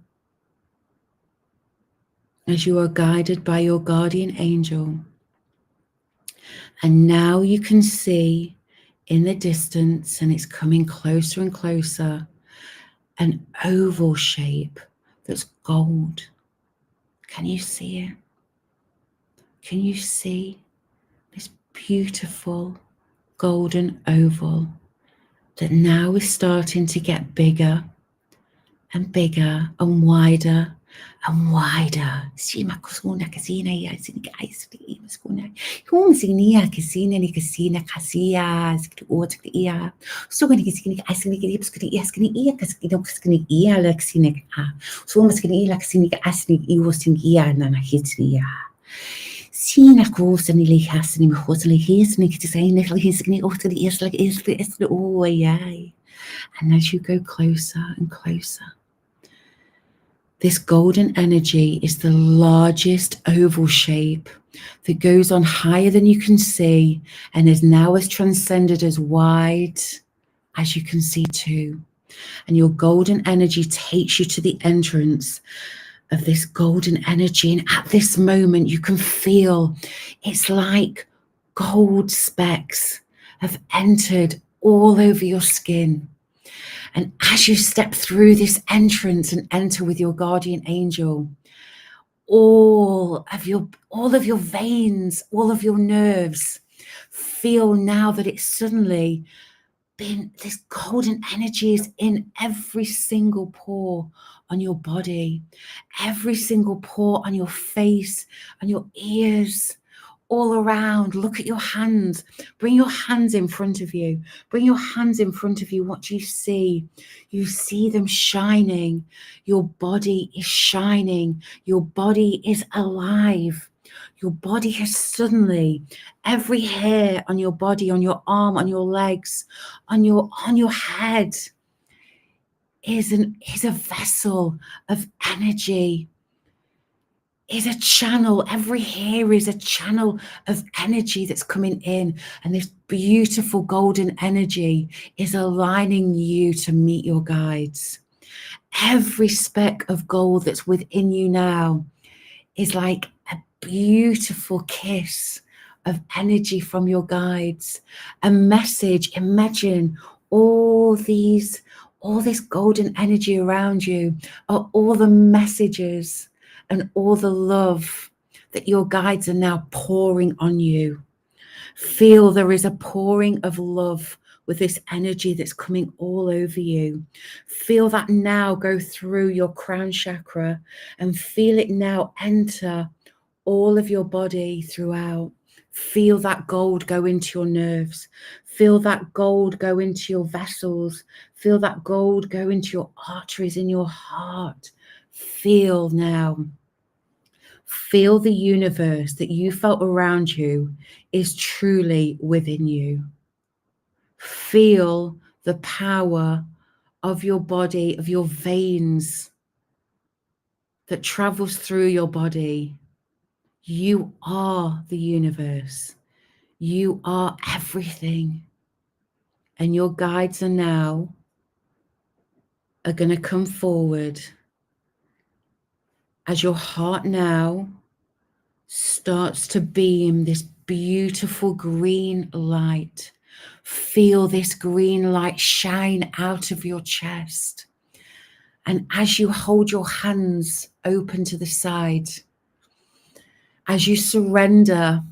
as you are guided by your guardian angel. And now you can see in the distance, and it's coming closer and closer, an oval shape that's gold. Can you see it? Can you see this beautiful golden oval that now is starting to get bigger and bigger and wider and wider? See ma kusuna kasina ya sinika aisli maskuna. Hum sinia kasina ni kasina kasia skit otak ia. So gani kasina aisli ki skit ia skini ia kasina skini ia laksina a. So maskini ia laksina asni I wosin ia na hitria. Sina kosen I hasni me hosli hisni to say little hisni otak is like is the oh yay. And as you go closer and closer, this golden energy is the largest oval shape that goes on higher than you can see and is now as transcended as wide as you can see too. And your golden energy takes you to the entrance of this golden energy. And at this moment, you can feel it's like gold specks have entered all over your skin. And as you step through this entrance and enter with your guardian angel, all of your veins, all of your nerves feel now that it's suddenly been, this golden energy is in every single pore on your body, every single pore on your face, on your ears, all around. Look at your hands. Bring your hands in front of you. Bring your hands in front of you. What do you see? You see them shining. Your body is shining. Your body is alive. Your body has suddenly, every hair on your body, on your arm, on your legs, on your head is a vessel of energy. Is a channel. Every hair is a channel of energy that's coming in, and this beautiful golden energy is aligning you to meet your guides. Every speck of gold that's within you now is like a beautiful kiss of energy from your guides, a message. Imagine all this golden energy around you are all the messages and all the love that your guides are now pouring on you. Feel there is a pouring of love with this energy that's coming all over you. Feel that now go through your crown chakra and feel it now enter all of your body throughout. Feel that gold go into your nerves. Feel that gold go into your vessels. Feel that gold go into your arteries in your heart. Feel now. Feel the universe that you felt around you is truly within you. Feel the power of your body, of your veins that travels through your body. You are the universe. You are everything. And your guides are now going to come forward as your heart now starts to beam this beautiful green light. Feel this green light shine out of your chest. And as you hold your hands open to the side, as you surrender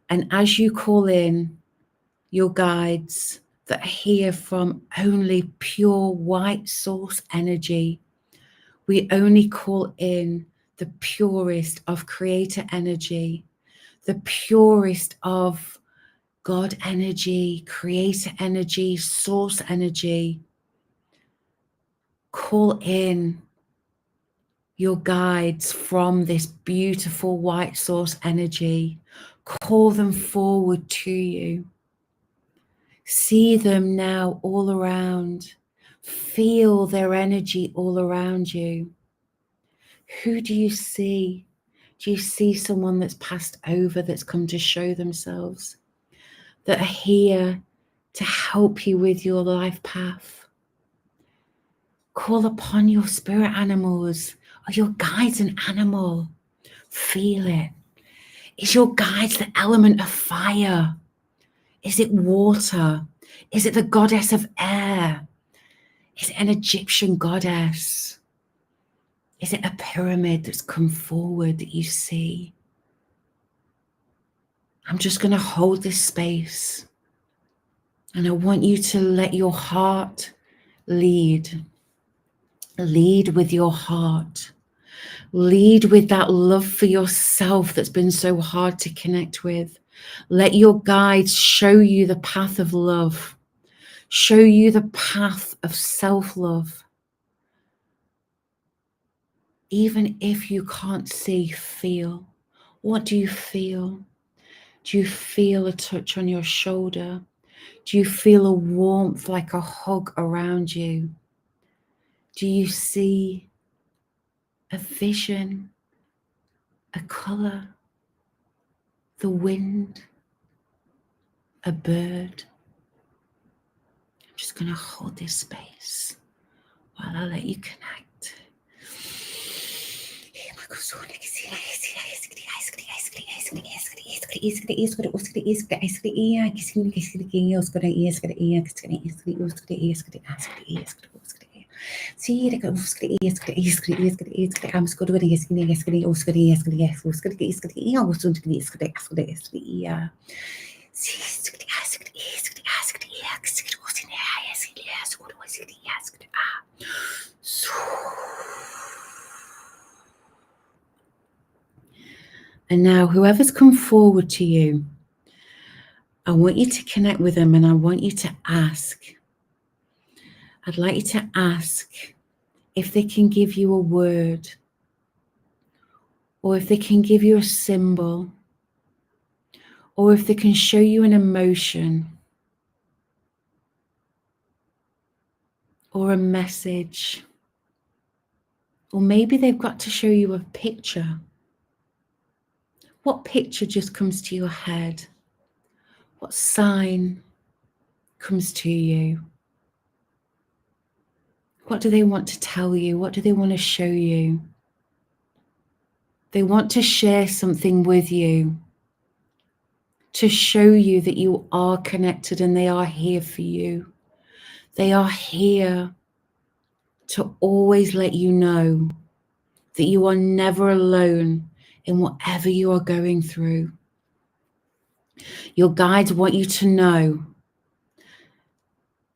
and as you call in your guides that are here from only pure white source energy, we only call in the purest of creator energy, the purest of God energy, creator energy, source energy. Call in your guides from this beautiful white source energy. Call them forward to you. See them now all around. Feel their energy all around you. Who do you see? Do you see someone that's passed over, that's come to show themselves, that are here to help you with your life path? Call upon your spirit animals. Are your guides an animal? Feel it. Is your guides the element of fire? Is it water? Is it the goddess of air? Is it an Egyptian goddess? Is it a pyramid that's come forward that you see? I'm just going to hold this space. And I want you to let your heart lead. Lead with your heart. Lead with that love for yourself that's been so hard to connect with. Let your guides show you the path of love. Show you the path of self-love. Even if you can't see, feel. What do you feel? Do you feel a touch on your shoulder? Do you feel a warmth like a hug around you? Do you see a vision, a color, the wind, a bird? I'm just going to hold this space while I let you connect. And now whoever's come forward to you, I want you to connect with them and I want you to ask. I'd like you to ask if they can give you a word or if they can give you a symbol or if they can show you an emotion or a message. Or maybe they've got to show you a picture. What picture just comes to your head? What sign comes to you? What do they want to tell you? What do they want to show you? They want to share something with you to show you that you are connected and they are here for you. They are here to always let you know that you are never alone in whatever you are going through. Your guides want you to know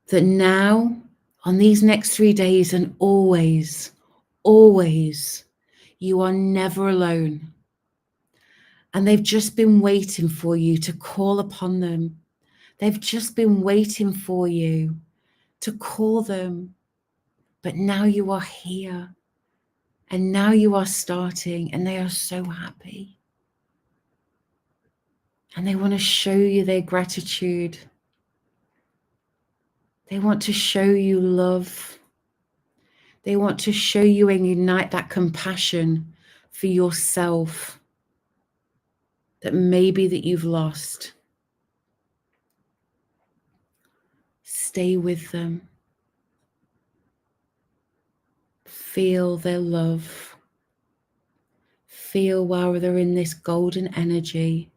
that now, on these next 3 days and always, always, you are never alone. And they've just been waiting for you to call upon them. They've just been waiting for you to call them. But now you are here. And now you are starting, and they are so happy. And they want to show you their gratitude. They want to show you love. They want to show you and unite that compassion for yourself that maybe that you've lost. Stay with them. Feel their love. Feel while they're in this golden energy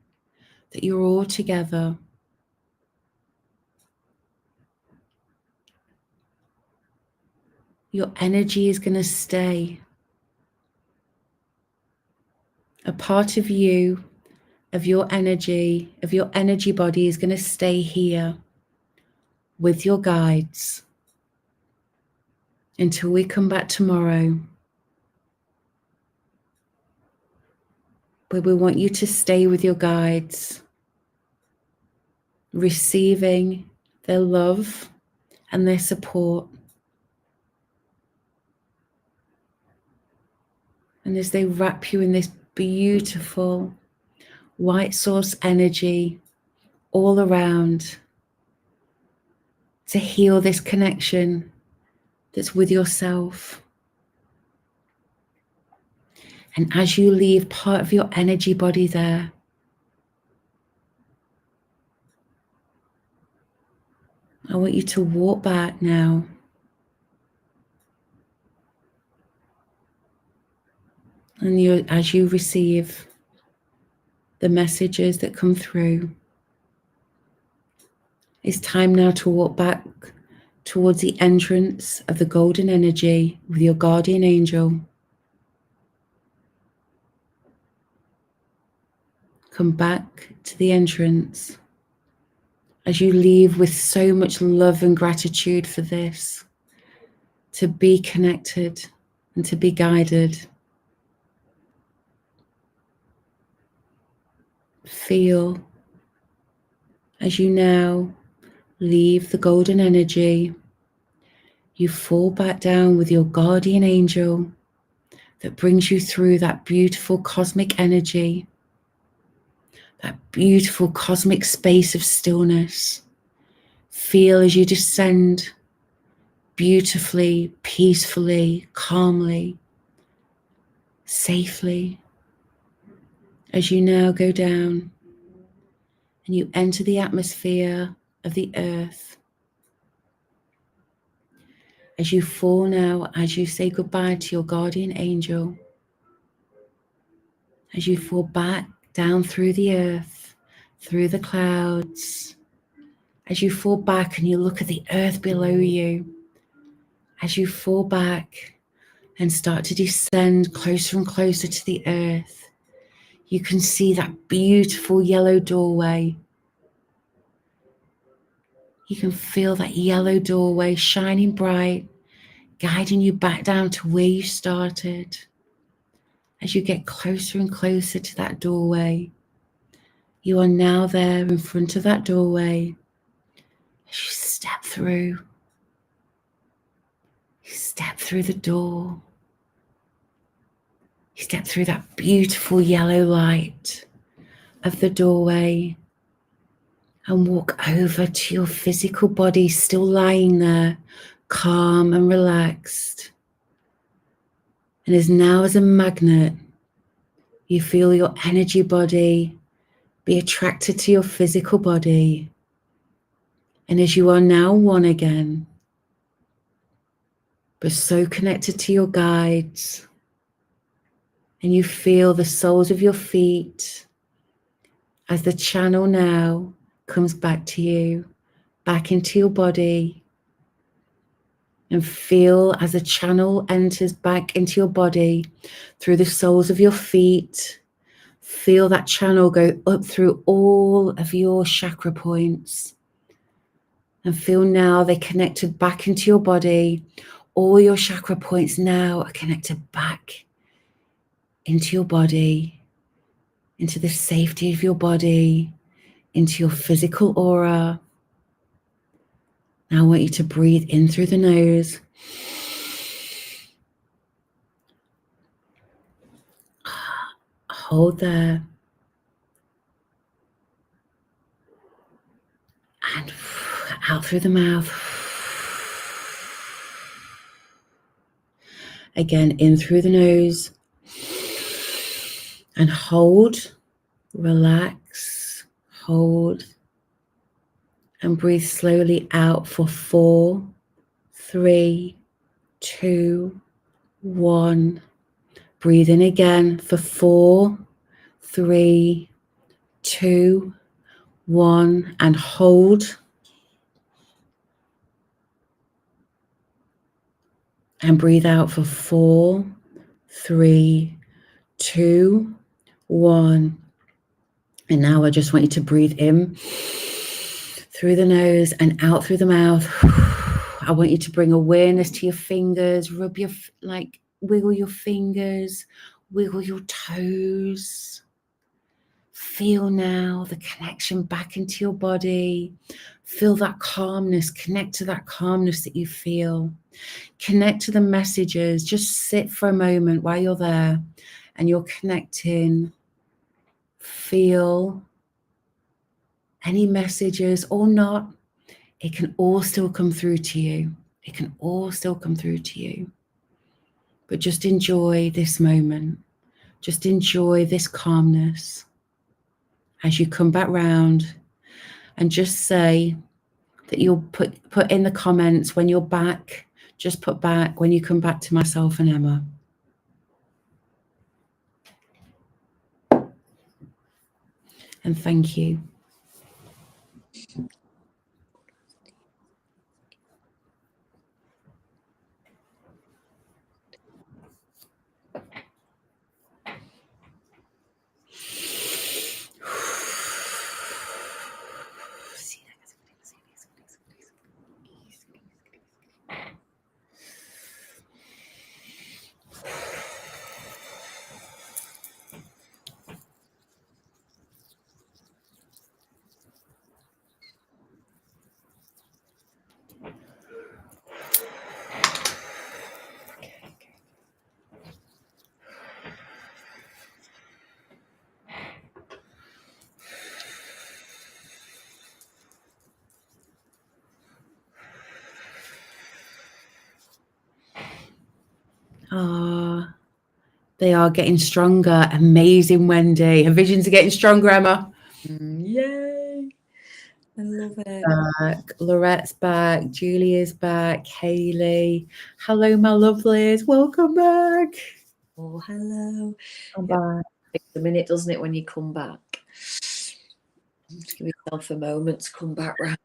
that you're all together. Your energy is going to stay. A part of you, of your energy body is going to stay here with your guides until we come back tomorrow, where we want you to stay with your guides, receiving their love and their support. And as they wrap you in this beautiful white source energy all around, to heal this connection that's with yourself. And as you leave part of your energy body there, I want you to walk back now. And as you receive the messages that come through, it's time now to walk back towards the entrance of the golden energy with your guardian angel. Come back to the entrance as you leave with so much love and gratitude for this, to be connected and to be guided. Feel as you now leave the golden energy, you fall back down with your guardian angel that brings you through that beautiful cosmic energy, that beautiful cosmic space of stillness. Feel as you descend beautifully, peacefully, calmly, safely, as you now go down and you enter the atmosphere of the earth. As you fall now, as you say goodbye to your guardian angel, as you fall back down through the earth, through the clouds, as you fall back and you look at the earth below you, as you fall back and start to descend closer and closer to the earth, you can see that beautiful yellow doorway. You can feel that yellow doorway shining bright, guiding you back down to where you started. As you get closer and closer to that doorway, you are now there in front of that doorway. As you step through the door. You step through that beautiful yellow light of the doorway and walk over to your physical body, still lying there, calm and relaxed. And as now as a magnet, you feel your energy body be attracted to your physical body. And as you are now one again, but so connected to your guides, and you feel the soles of your feet as the channel now comes back to you, back into your body, and feel as the channel enters back into your body through the soles of your feet. Feel that channel go up through all of your chakra points And feel now they connected back into your body. All your chakra points now are connected back into your body, into the safety of your body, into your physical aura. Now I want you to breathe in through the nose. Hold there. And out through the mouth. Again, in through the nose. And hold. Relax. Hold. And breathe slowly out for 4, 3, 2, 1. Breathe in again for 4, 3, 2, 1. And hold. And breathe out for 4, 3, 2, 1. And now I just want you to breathe in through the nose and out through the mouth. I want you to bring awareness to your fingers, rub your, wiggle your fingers, wiggle your toes. Feel now the connection back into your body. Feel that calmness, connect to that calmness that you feel. Connect to the messages. Just sit for a moment while you're there and you're connecting. Feel any messages or not. It can all still come through to you. It can all still come through to you. But just enjoy this moment. Just enjoy this calmness as you come back round, and just say that you'll put in the comments when you're back. Just put back when you come back to myself and Emma. And thank you. Ah, they are getting stronger. Amazing, Wendy. Her visions are getting stronger, Emma. Yay. I love it. Back. Lorette's back. Julia's back. Haley. Hello, my lovelies. Welcome back. Oh, hello. I'm back. It takes a minute, doesn't it, when you come back? Just give yourself a moment to come back round.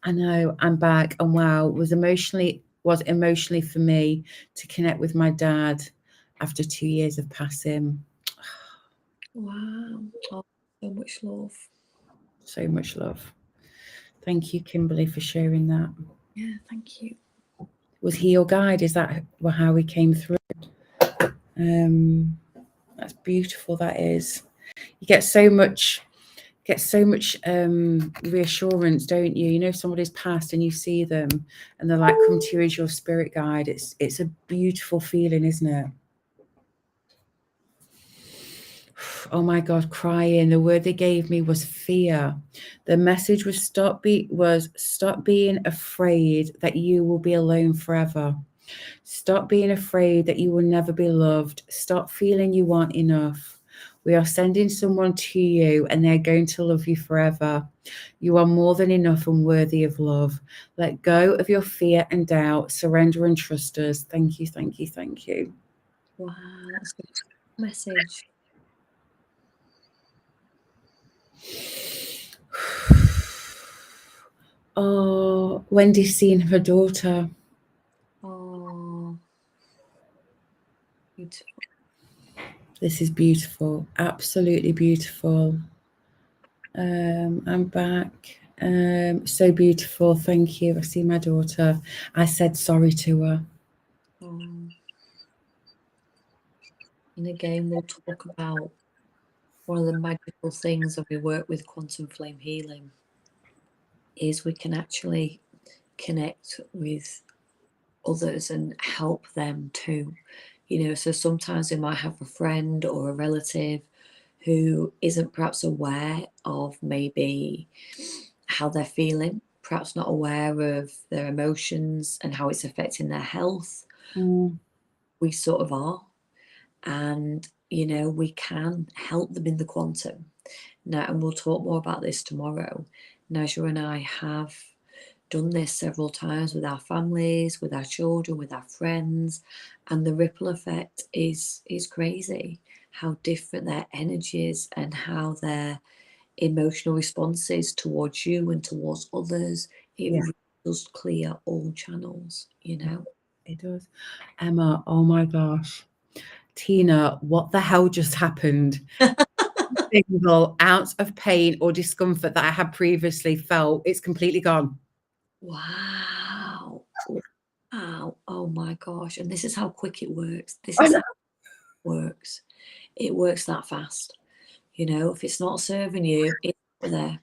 I know, I'm back. And wow, was emotionally for me to connect with my dad after 2 years of passing. Wow. Oh, so much love. So much love. Thank you, Kimberly, for sharing that. Yeah, thank you. Was he your guide? Is that how we came through? That's beautiful. That is. You get so much reassurance, don't you? You know, if somebody's passed and you see them and they're like, come to you as your spirit guide. It's a beautiful feeling, isn't it? Oh my God, crying. The word they gave me was fear. The message was stop being afraid that you will be alone forever. Stop being afraid that you will never be loved. Stop feeling you aren't enough. We are sending someone to you and they're going to love you forever. You are more than enough and worthy of love. Let go of your fear and doubt. Surrender and trust us. Thank you, thank you, thank you. Wow, that's a good message. Oh, Wendy's seen her daughter. Oh, beautiful. This is beautiful, absolutely beautiful. I'm back. So beautiful. Thank you. I see my daughter. I said sorry to her. And again, we'll talk about one of the magical things that we work with quantum flame healing is we can actually connect with others and help them too. You know, so sometimes we might have a friend or a relative who isn't perhaps aware of maybe how they're feeling, perhaps not aware of their emotions and how it's affecting their health. We sort of are. And, you know, we can help them in the quantum. Now, and we'll talk more about this tomorrow. Najwa and I have done this several times with our families, with our children, with our friends, and the ripple effect is crazy. How different their energies and how their emotional responses towards you and towards others. It really does clear all channels, you know. It does. Emma, oh my gosh. Tina, what the hell just happened? Single ounce of pain or discomfort that I had previously felt, it's completely gone. Wow. Wow. Oh my gosh. And this is how quick it works. This is how it works. It works that fast. You know, if it's not serving you, it's not there.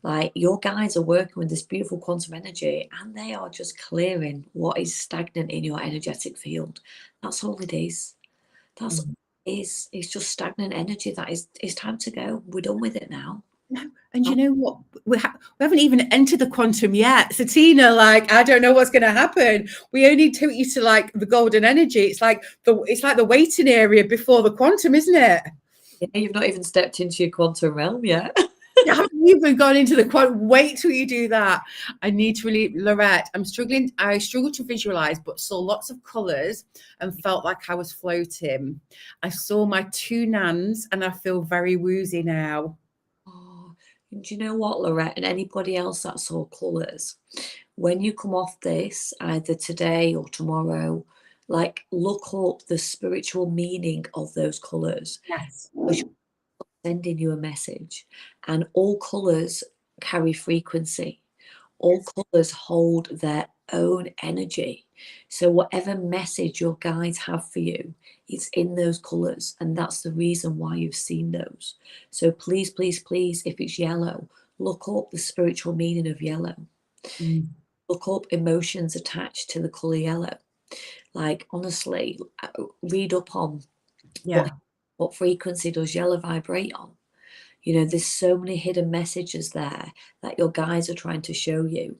Like your guides are working with this beautiful quantum energy and they are just clearing what is stagnant in your energetic field. That's all it is. That's all it is. It's just stagnant energy that it's time to go. We're done with it now. No. And you know what? We haven't even entered the quantum yet. So Tina, like, I don't know what's going to happen. We only took you to like the golden energy. It's like the waiting area before the quantum, isn't it? Yeah, you've not even stepped into your quantum realm yet. You haven't even gone into the quantum. Wait till you do that. I need to really, Lorette, I struggle to visualize, but saw lots of colors and felt like I was floating. I saw my two nans and I feel very woozy now. And do you know what, Lorette, and anybody else that saw colours, when you come off this, either today or tomorrow, like look up the spiritual meaning of those colours. Yes. Which sending you a message. And all colours carry frequency. All colours hold their own energy. So whatever message your guides have for you, it's in those colours. And that's the reason why you've seen those. So please, please, please, if it's yellow, look up the spiritual meaning of yellow. Look up emotions attached to the colour yellow. Like, honestly, read up on what frequency does yellow vibrate on. You know, there's so many hidden messages there that your guides are trying to show you.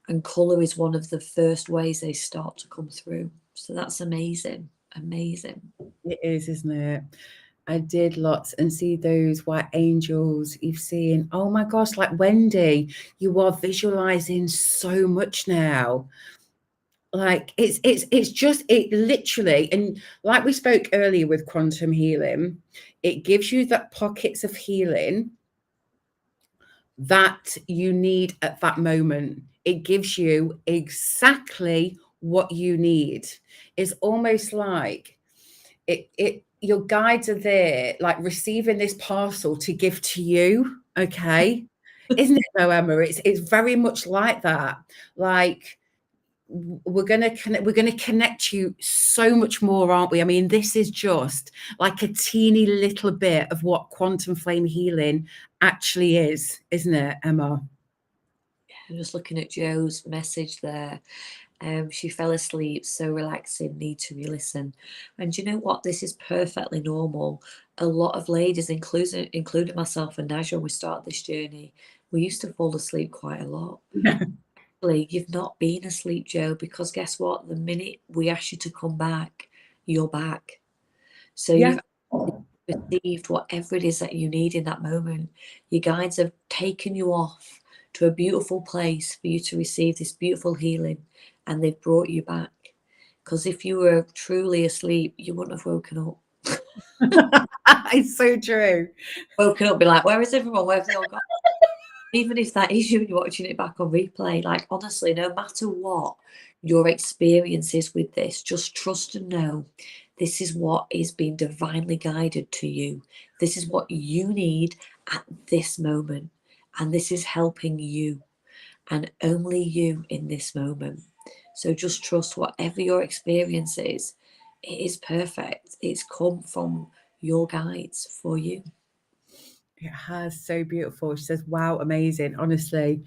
And colour is one of the first ways they start to come through. So that's amazing. Amazing. It is, isn't it? I did lots and see those white angels you've seen. Oh my gosh, like Wendy, you are visualizing so much now. Like it's just it literally, and like we spoke earlier with quantum healing, it gives you that pockets of healing that you need at that moment. It gives you exactly what you need. It's almost like it your guides are there, like receiving this parcel to give to you. Okay. Isn't it though, Emma? It's very much like that. Like we're going to connect you so much more, aren't we? I mean, this is just like a teeny little bit of what quantum flame healing actually is, isn't it, Emma? I'm just looking at Joe's message there. She fell asleep, so relaxing, need to re-listen. And you know what? This is perfectly normal. A lot of ladies, including myself and Najwa, when we started this journey, we used to fall asleep quite a lot. You've not been asleep, Joe, because guess what? The minute we ask you to come back, you're back. So you've received whatever it is that you need in that moment. Your guides have taken you off to a beautiful place for you to receive this beautiful healing, and they've brought you back. Because if you were truly asleep, you wouldn't have woken up. It's so true. Woken up, be like, where is everyone? Where have they all gone? Even if that is you and you're watching it back on replay, like honestly, no matter what your experience is with this, just trust and know this is what is being divinely guided to you. This is what you need at this moment. And this is helping you. and only you in this moment. So just trust whatever your experience is, it is perfect. It's come from your guides for you. It has, so beautiful. She says, wow, amazing. Honestly.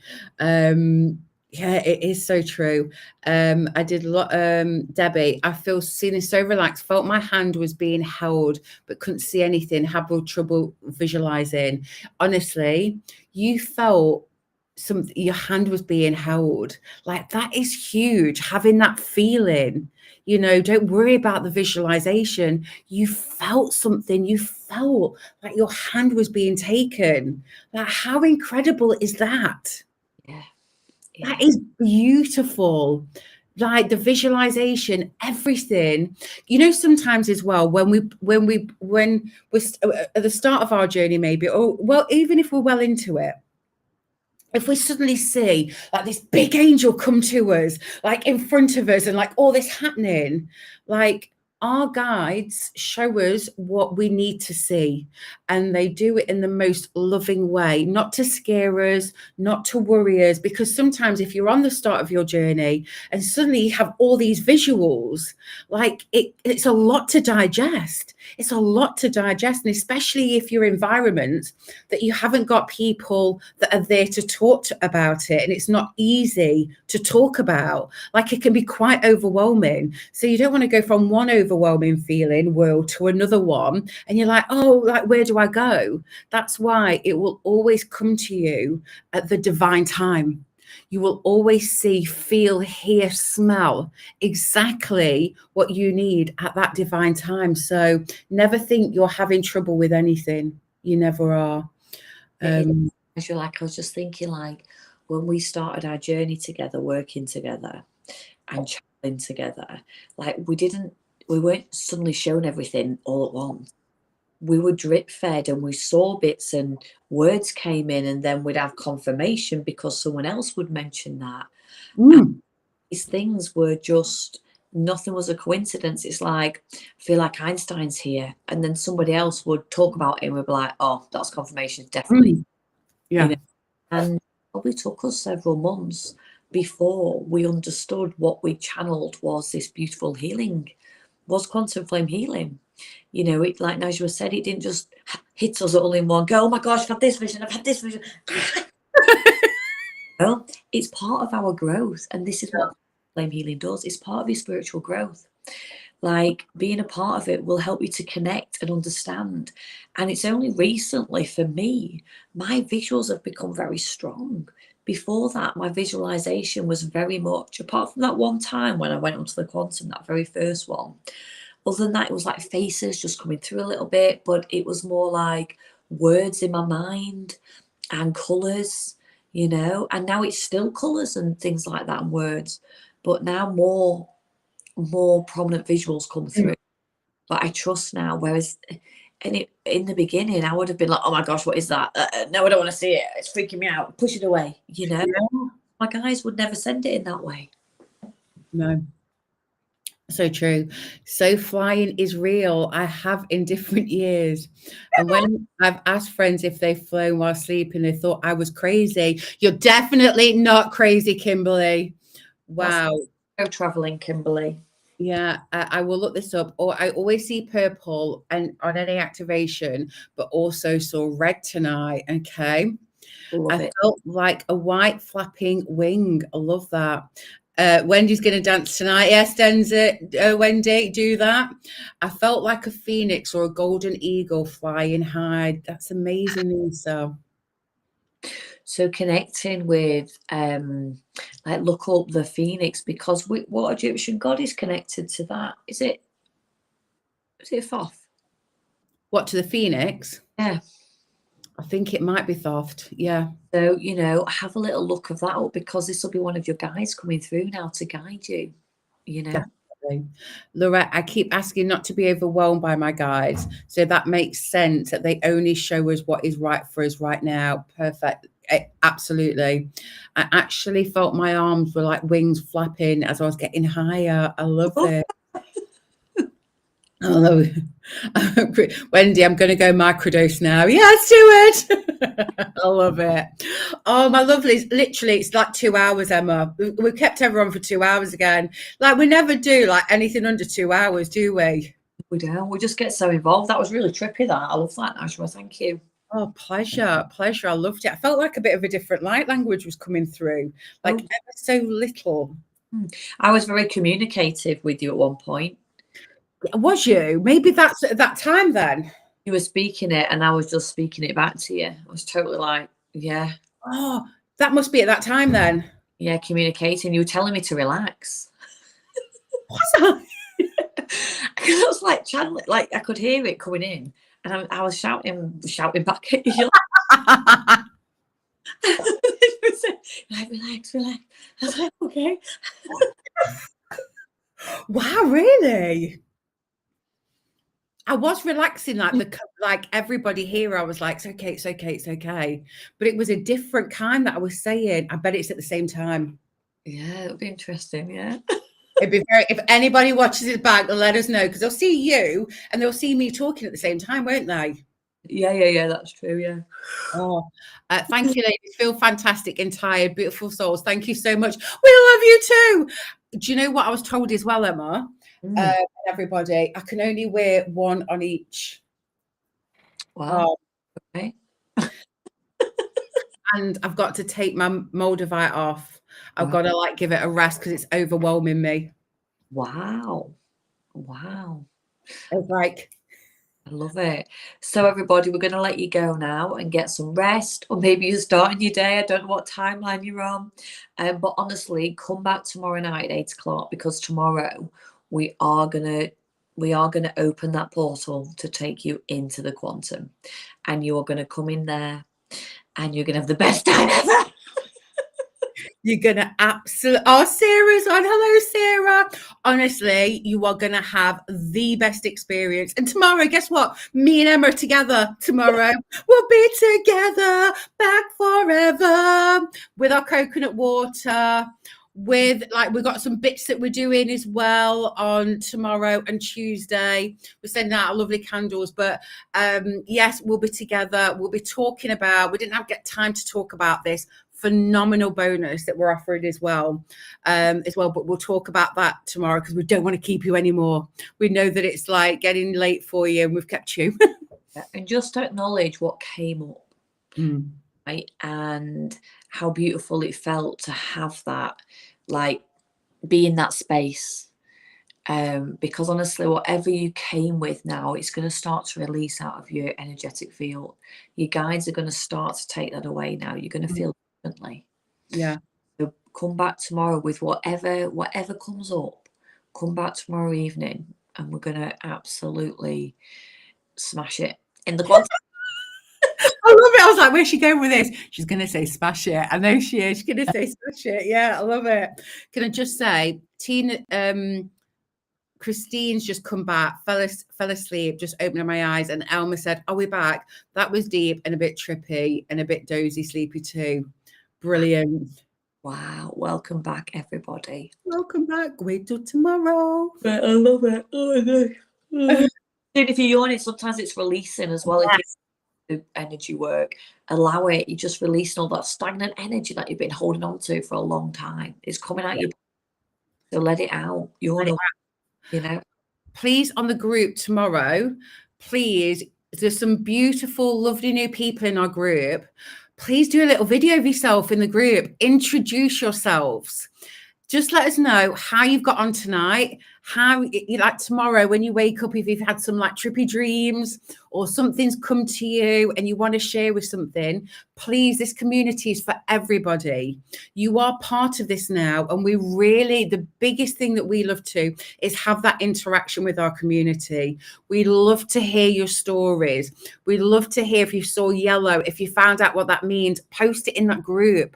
Yeah, it is so true. I did a lot, Debbie, I feel seen and so relaxed, felt my hand was being held, but couldn't see anything, had real trouble visualizing. Honestly, you felt something, your hand was being held. Like, that is huge, having that feeling. You know, don't worry about the visualization. You felt something, you felt like your hand was being taken. Like, how incredible is that? Yeah. That is beautiful. Like the visualization, everything. You know, sometimes as well, when we're at the start of our journey, maybe, or well, even if we're well into it, if we suddenly see like this big angel come to us, like in front of us, and like all this happening, like our guides show us what we need to see, and they do it in the most loving way, not to scare us, not to worry us, because sometimes if you're on the start of your journey and suddenly you have all these visuals, like it's a lot to digest. It's a lot to digest, and especially if your environment that you haven't got people that are there to talk about it, and it's not easy to talk about. Like, it can be quite overwhelming. So you don't want to go from one overwhelming feeling world to another one, and you're like, oh, like, where do I go? That's why it will always come to you at the divine time. You will always see, feel, hear, smell exactly what you need at that divine time. So never think you're having trouble with anything. You never are. As you're like, I was just thinking, like, when we started our journey together, working together and traveling together, like, we weren't suddenly shown everything all at once. We were drip fed, and we saw bits and words came in, and then we'd have confirmation because someone else would mention that. These things were just, nothing was a coincidence. It's like, I feel like Einstein's here, and then somebody else would talk about him. We'd be like, oh, that's confirmation, definitely. Yeah. You know? And it probably took us several months before we understood what we channeled was this beautiful healing, was quantum flame healing. You know, it, like Najwa said, it didn't just hit us all in one go. Oh my gosh, I've had this vision, I've had this vision. Well, it's part of our growth, and this is what flame healing does. It's part of your spiritual growth. Like, being a part of it will help you to connect and understand. And it's only recently for me, my visuals have become very strong. Before that, my visualization was very much, apart from that one time when I went onto the quantum, that very first one, other than that, it was like faces just coming through a little bit, but it was more like words in my mind and colours, you know. And now it's still colours and things like that and words, but now more prominent visuals come through. But I trust now, whereas in the beginning I would have been like, oh my gosh, what is that? No, I don't want to see it, it's freaking me out, push it away, you know. My guys would never send it in that way. No. So true. So flying is real. I have in different years. And when I've asked friends if they've flown while sleeping, they thought I was crazy. You're definitely not crazy, Kimberly. Wow. Go traveling, Kimberly. Yeah, I will look this up. Or I always see purple and on any activation, but also saw red tonight. Okay. I felt like a white flapping wing. I love that. Wendy's going to dance tonight. Yes, Denza, Wendy, do that. I felt like a phoenix or a golden eagle flying high. That's amazing, Lisa. So connecting with, like, look up the phoenix, because what Egyptian god is connected to that? Is it Thoth? What, to the phoenix? Yeah. I think it might be Thoth. Yeah. So, you know, have a little look of that up, because this will be one of your guides coming through now to guide you, you know. Definitely. Laura, I keep asking not to be overwhelmed by my guides. So that makes sense, that they only show us what is right for us right now. Perfect. Absolutely. I actually felt my arms were like wings flapping as I was getting higher. I love it. Oh, Wendy, I'm going to go microdose now. Yes, do it. I love it. Oh, my lovelies. Literally, it's like 2 hours, Emma. We've kept everyone for 2 hours again. Like, we never do like anything under 2 hours, do we? We don't. We just get so involved. That was really trippy, that. I love that, Nashua. Thank you. Oh, pleasure. Pleasure. I loved it. I felt like a bit of a different light language was coming through, like ever so little. I was very communicative with you at one point. Was you? Maybe that's at that time then. You were speaking it and I was just speaking it back to you. I was totally like, yeah. Oh, that must be at that time then. Yeah, communicating. You were telling me to relax. What's that? I was like channeling, like I could hear it coming in, and I was shouting back at you. Like, relax. I was like, okay. Wow, really? I was relaxing, like everybody here. I was like, it's okay. But it was a different kind that I was saying. I bet it's at the same time. Yeah, it'll be interesting. Yeah. It'd be very, if anybody watches it back, they'll let us know, because they'll see you and they'll see me talking at the same time, won't they? Yeah, that's true. Yeah. Oh, thank you, ladies. Feel fantastic, entire beautiful souls. Thank you so much. We love you too. Do you know what I was told as well, Emma? Everybody, I can only wear one on each. Wow. Okay. And I've got to take my Moldavite off. I've got to like give it a rest because it's overwhelming me. Wow. It's like, I love it. So everybody, we're going to let you go now and get some rest, or maybe you're starting your day. I don't know what timeline you're on, but honestly, come back tomorrow night at 8 o'clock, because tomorrow we are gonna open that portal to take you into the quantum, and you're going to come in there and you're going to have the best time ever. You're going to absolutely... Oh, Sarah's on. Hello, Sarah. Honestly, you are going to have the best experience. And tomorrow, guess what? Me and Emma are together tomorrow. We'll be together back forever with our coconut water. With we've got some bits that we're doing as well on tomorrow and Tuesday. We're sending out lovely candles, but yes, we'll be together. We'll be talking about... We didn't get time to talk about this phenomenal bonus that we're offering as well, but we'll talk about that tomorrow, because we don't want to keep you anymore. We know that it's like getting late for you, and we've kept you. And just to acknowledge what came up, right, and how beautiful it felt to have that, like, be in that space, because honestly, whatever you came with now, it's going to start to release out of your energetic field. Your guides are going to start to take that away now. You're going to feel differently. Yeah. So come back tomorrow with whatever comes up. Come back tomorrow evening, and we're going to absolutely smash it in the quantum. I love it. I was like, where's she going with this? She's going to say smash it. I know she is. She's going to say smash it. Yeah, I love it. Can I just say, Tina, Christine's just come back, fell asleep, just opening my eyes. And Elma said, are we back? That was deep and a bit trippy and a bit dozy, sleepy too. Brilliant. Wow. Welcome back, everybody. Welcome back. Wait till tomorrow. I love it. Oh, if you're yawning, sometimes it's releasing as well. Yes. If you do energy work, allow it. You're just releasing all that stagnant energy that you've been holding on to for a long time. It's coming out. So let it out. Please, on the group tomorrow, please, there's some beautiful, lovely new people in our group. Please do a little video of yourself in the group. Introduce yourselves. Just let us know how you've got on tonight, how you like tomorrow when you wake up, if you've had some like trippy dreams or something's come to you and you want to share with something. Please, this community is for everybody. You are part of this now. And we really, the biggest thing that we love to is have that interaction with our community. We love to hear your stories. We love to hear if you saw yellow, if you found out what that means, post it in that group.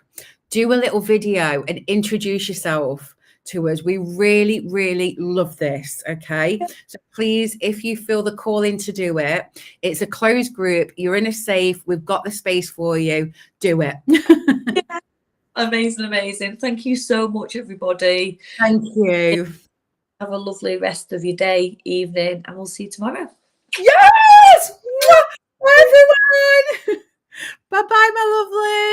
Do a little video and introduce yourself to us. We really, really love this. Okay. So please, if you feel the call in to do it, it's a closed group. You're in a safe. We've got the space for you. Do it. Amazing. Thank you so much, everybody. Thank you. Have a lovely rest of your day, evening, and we'll see you tomorrow. Yes! Bye, everyone. Bye-bye, my lovelies.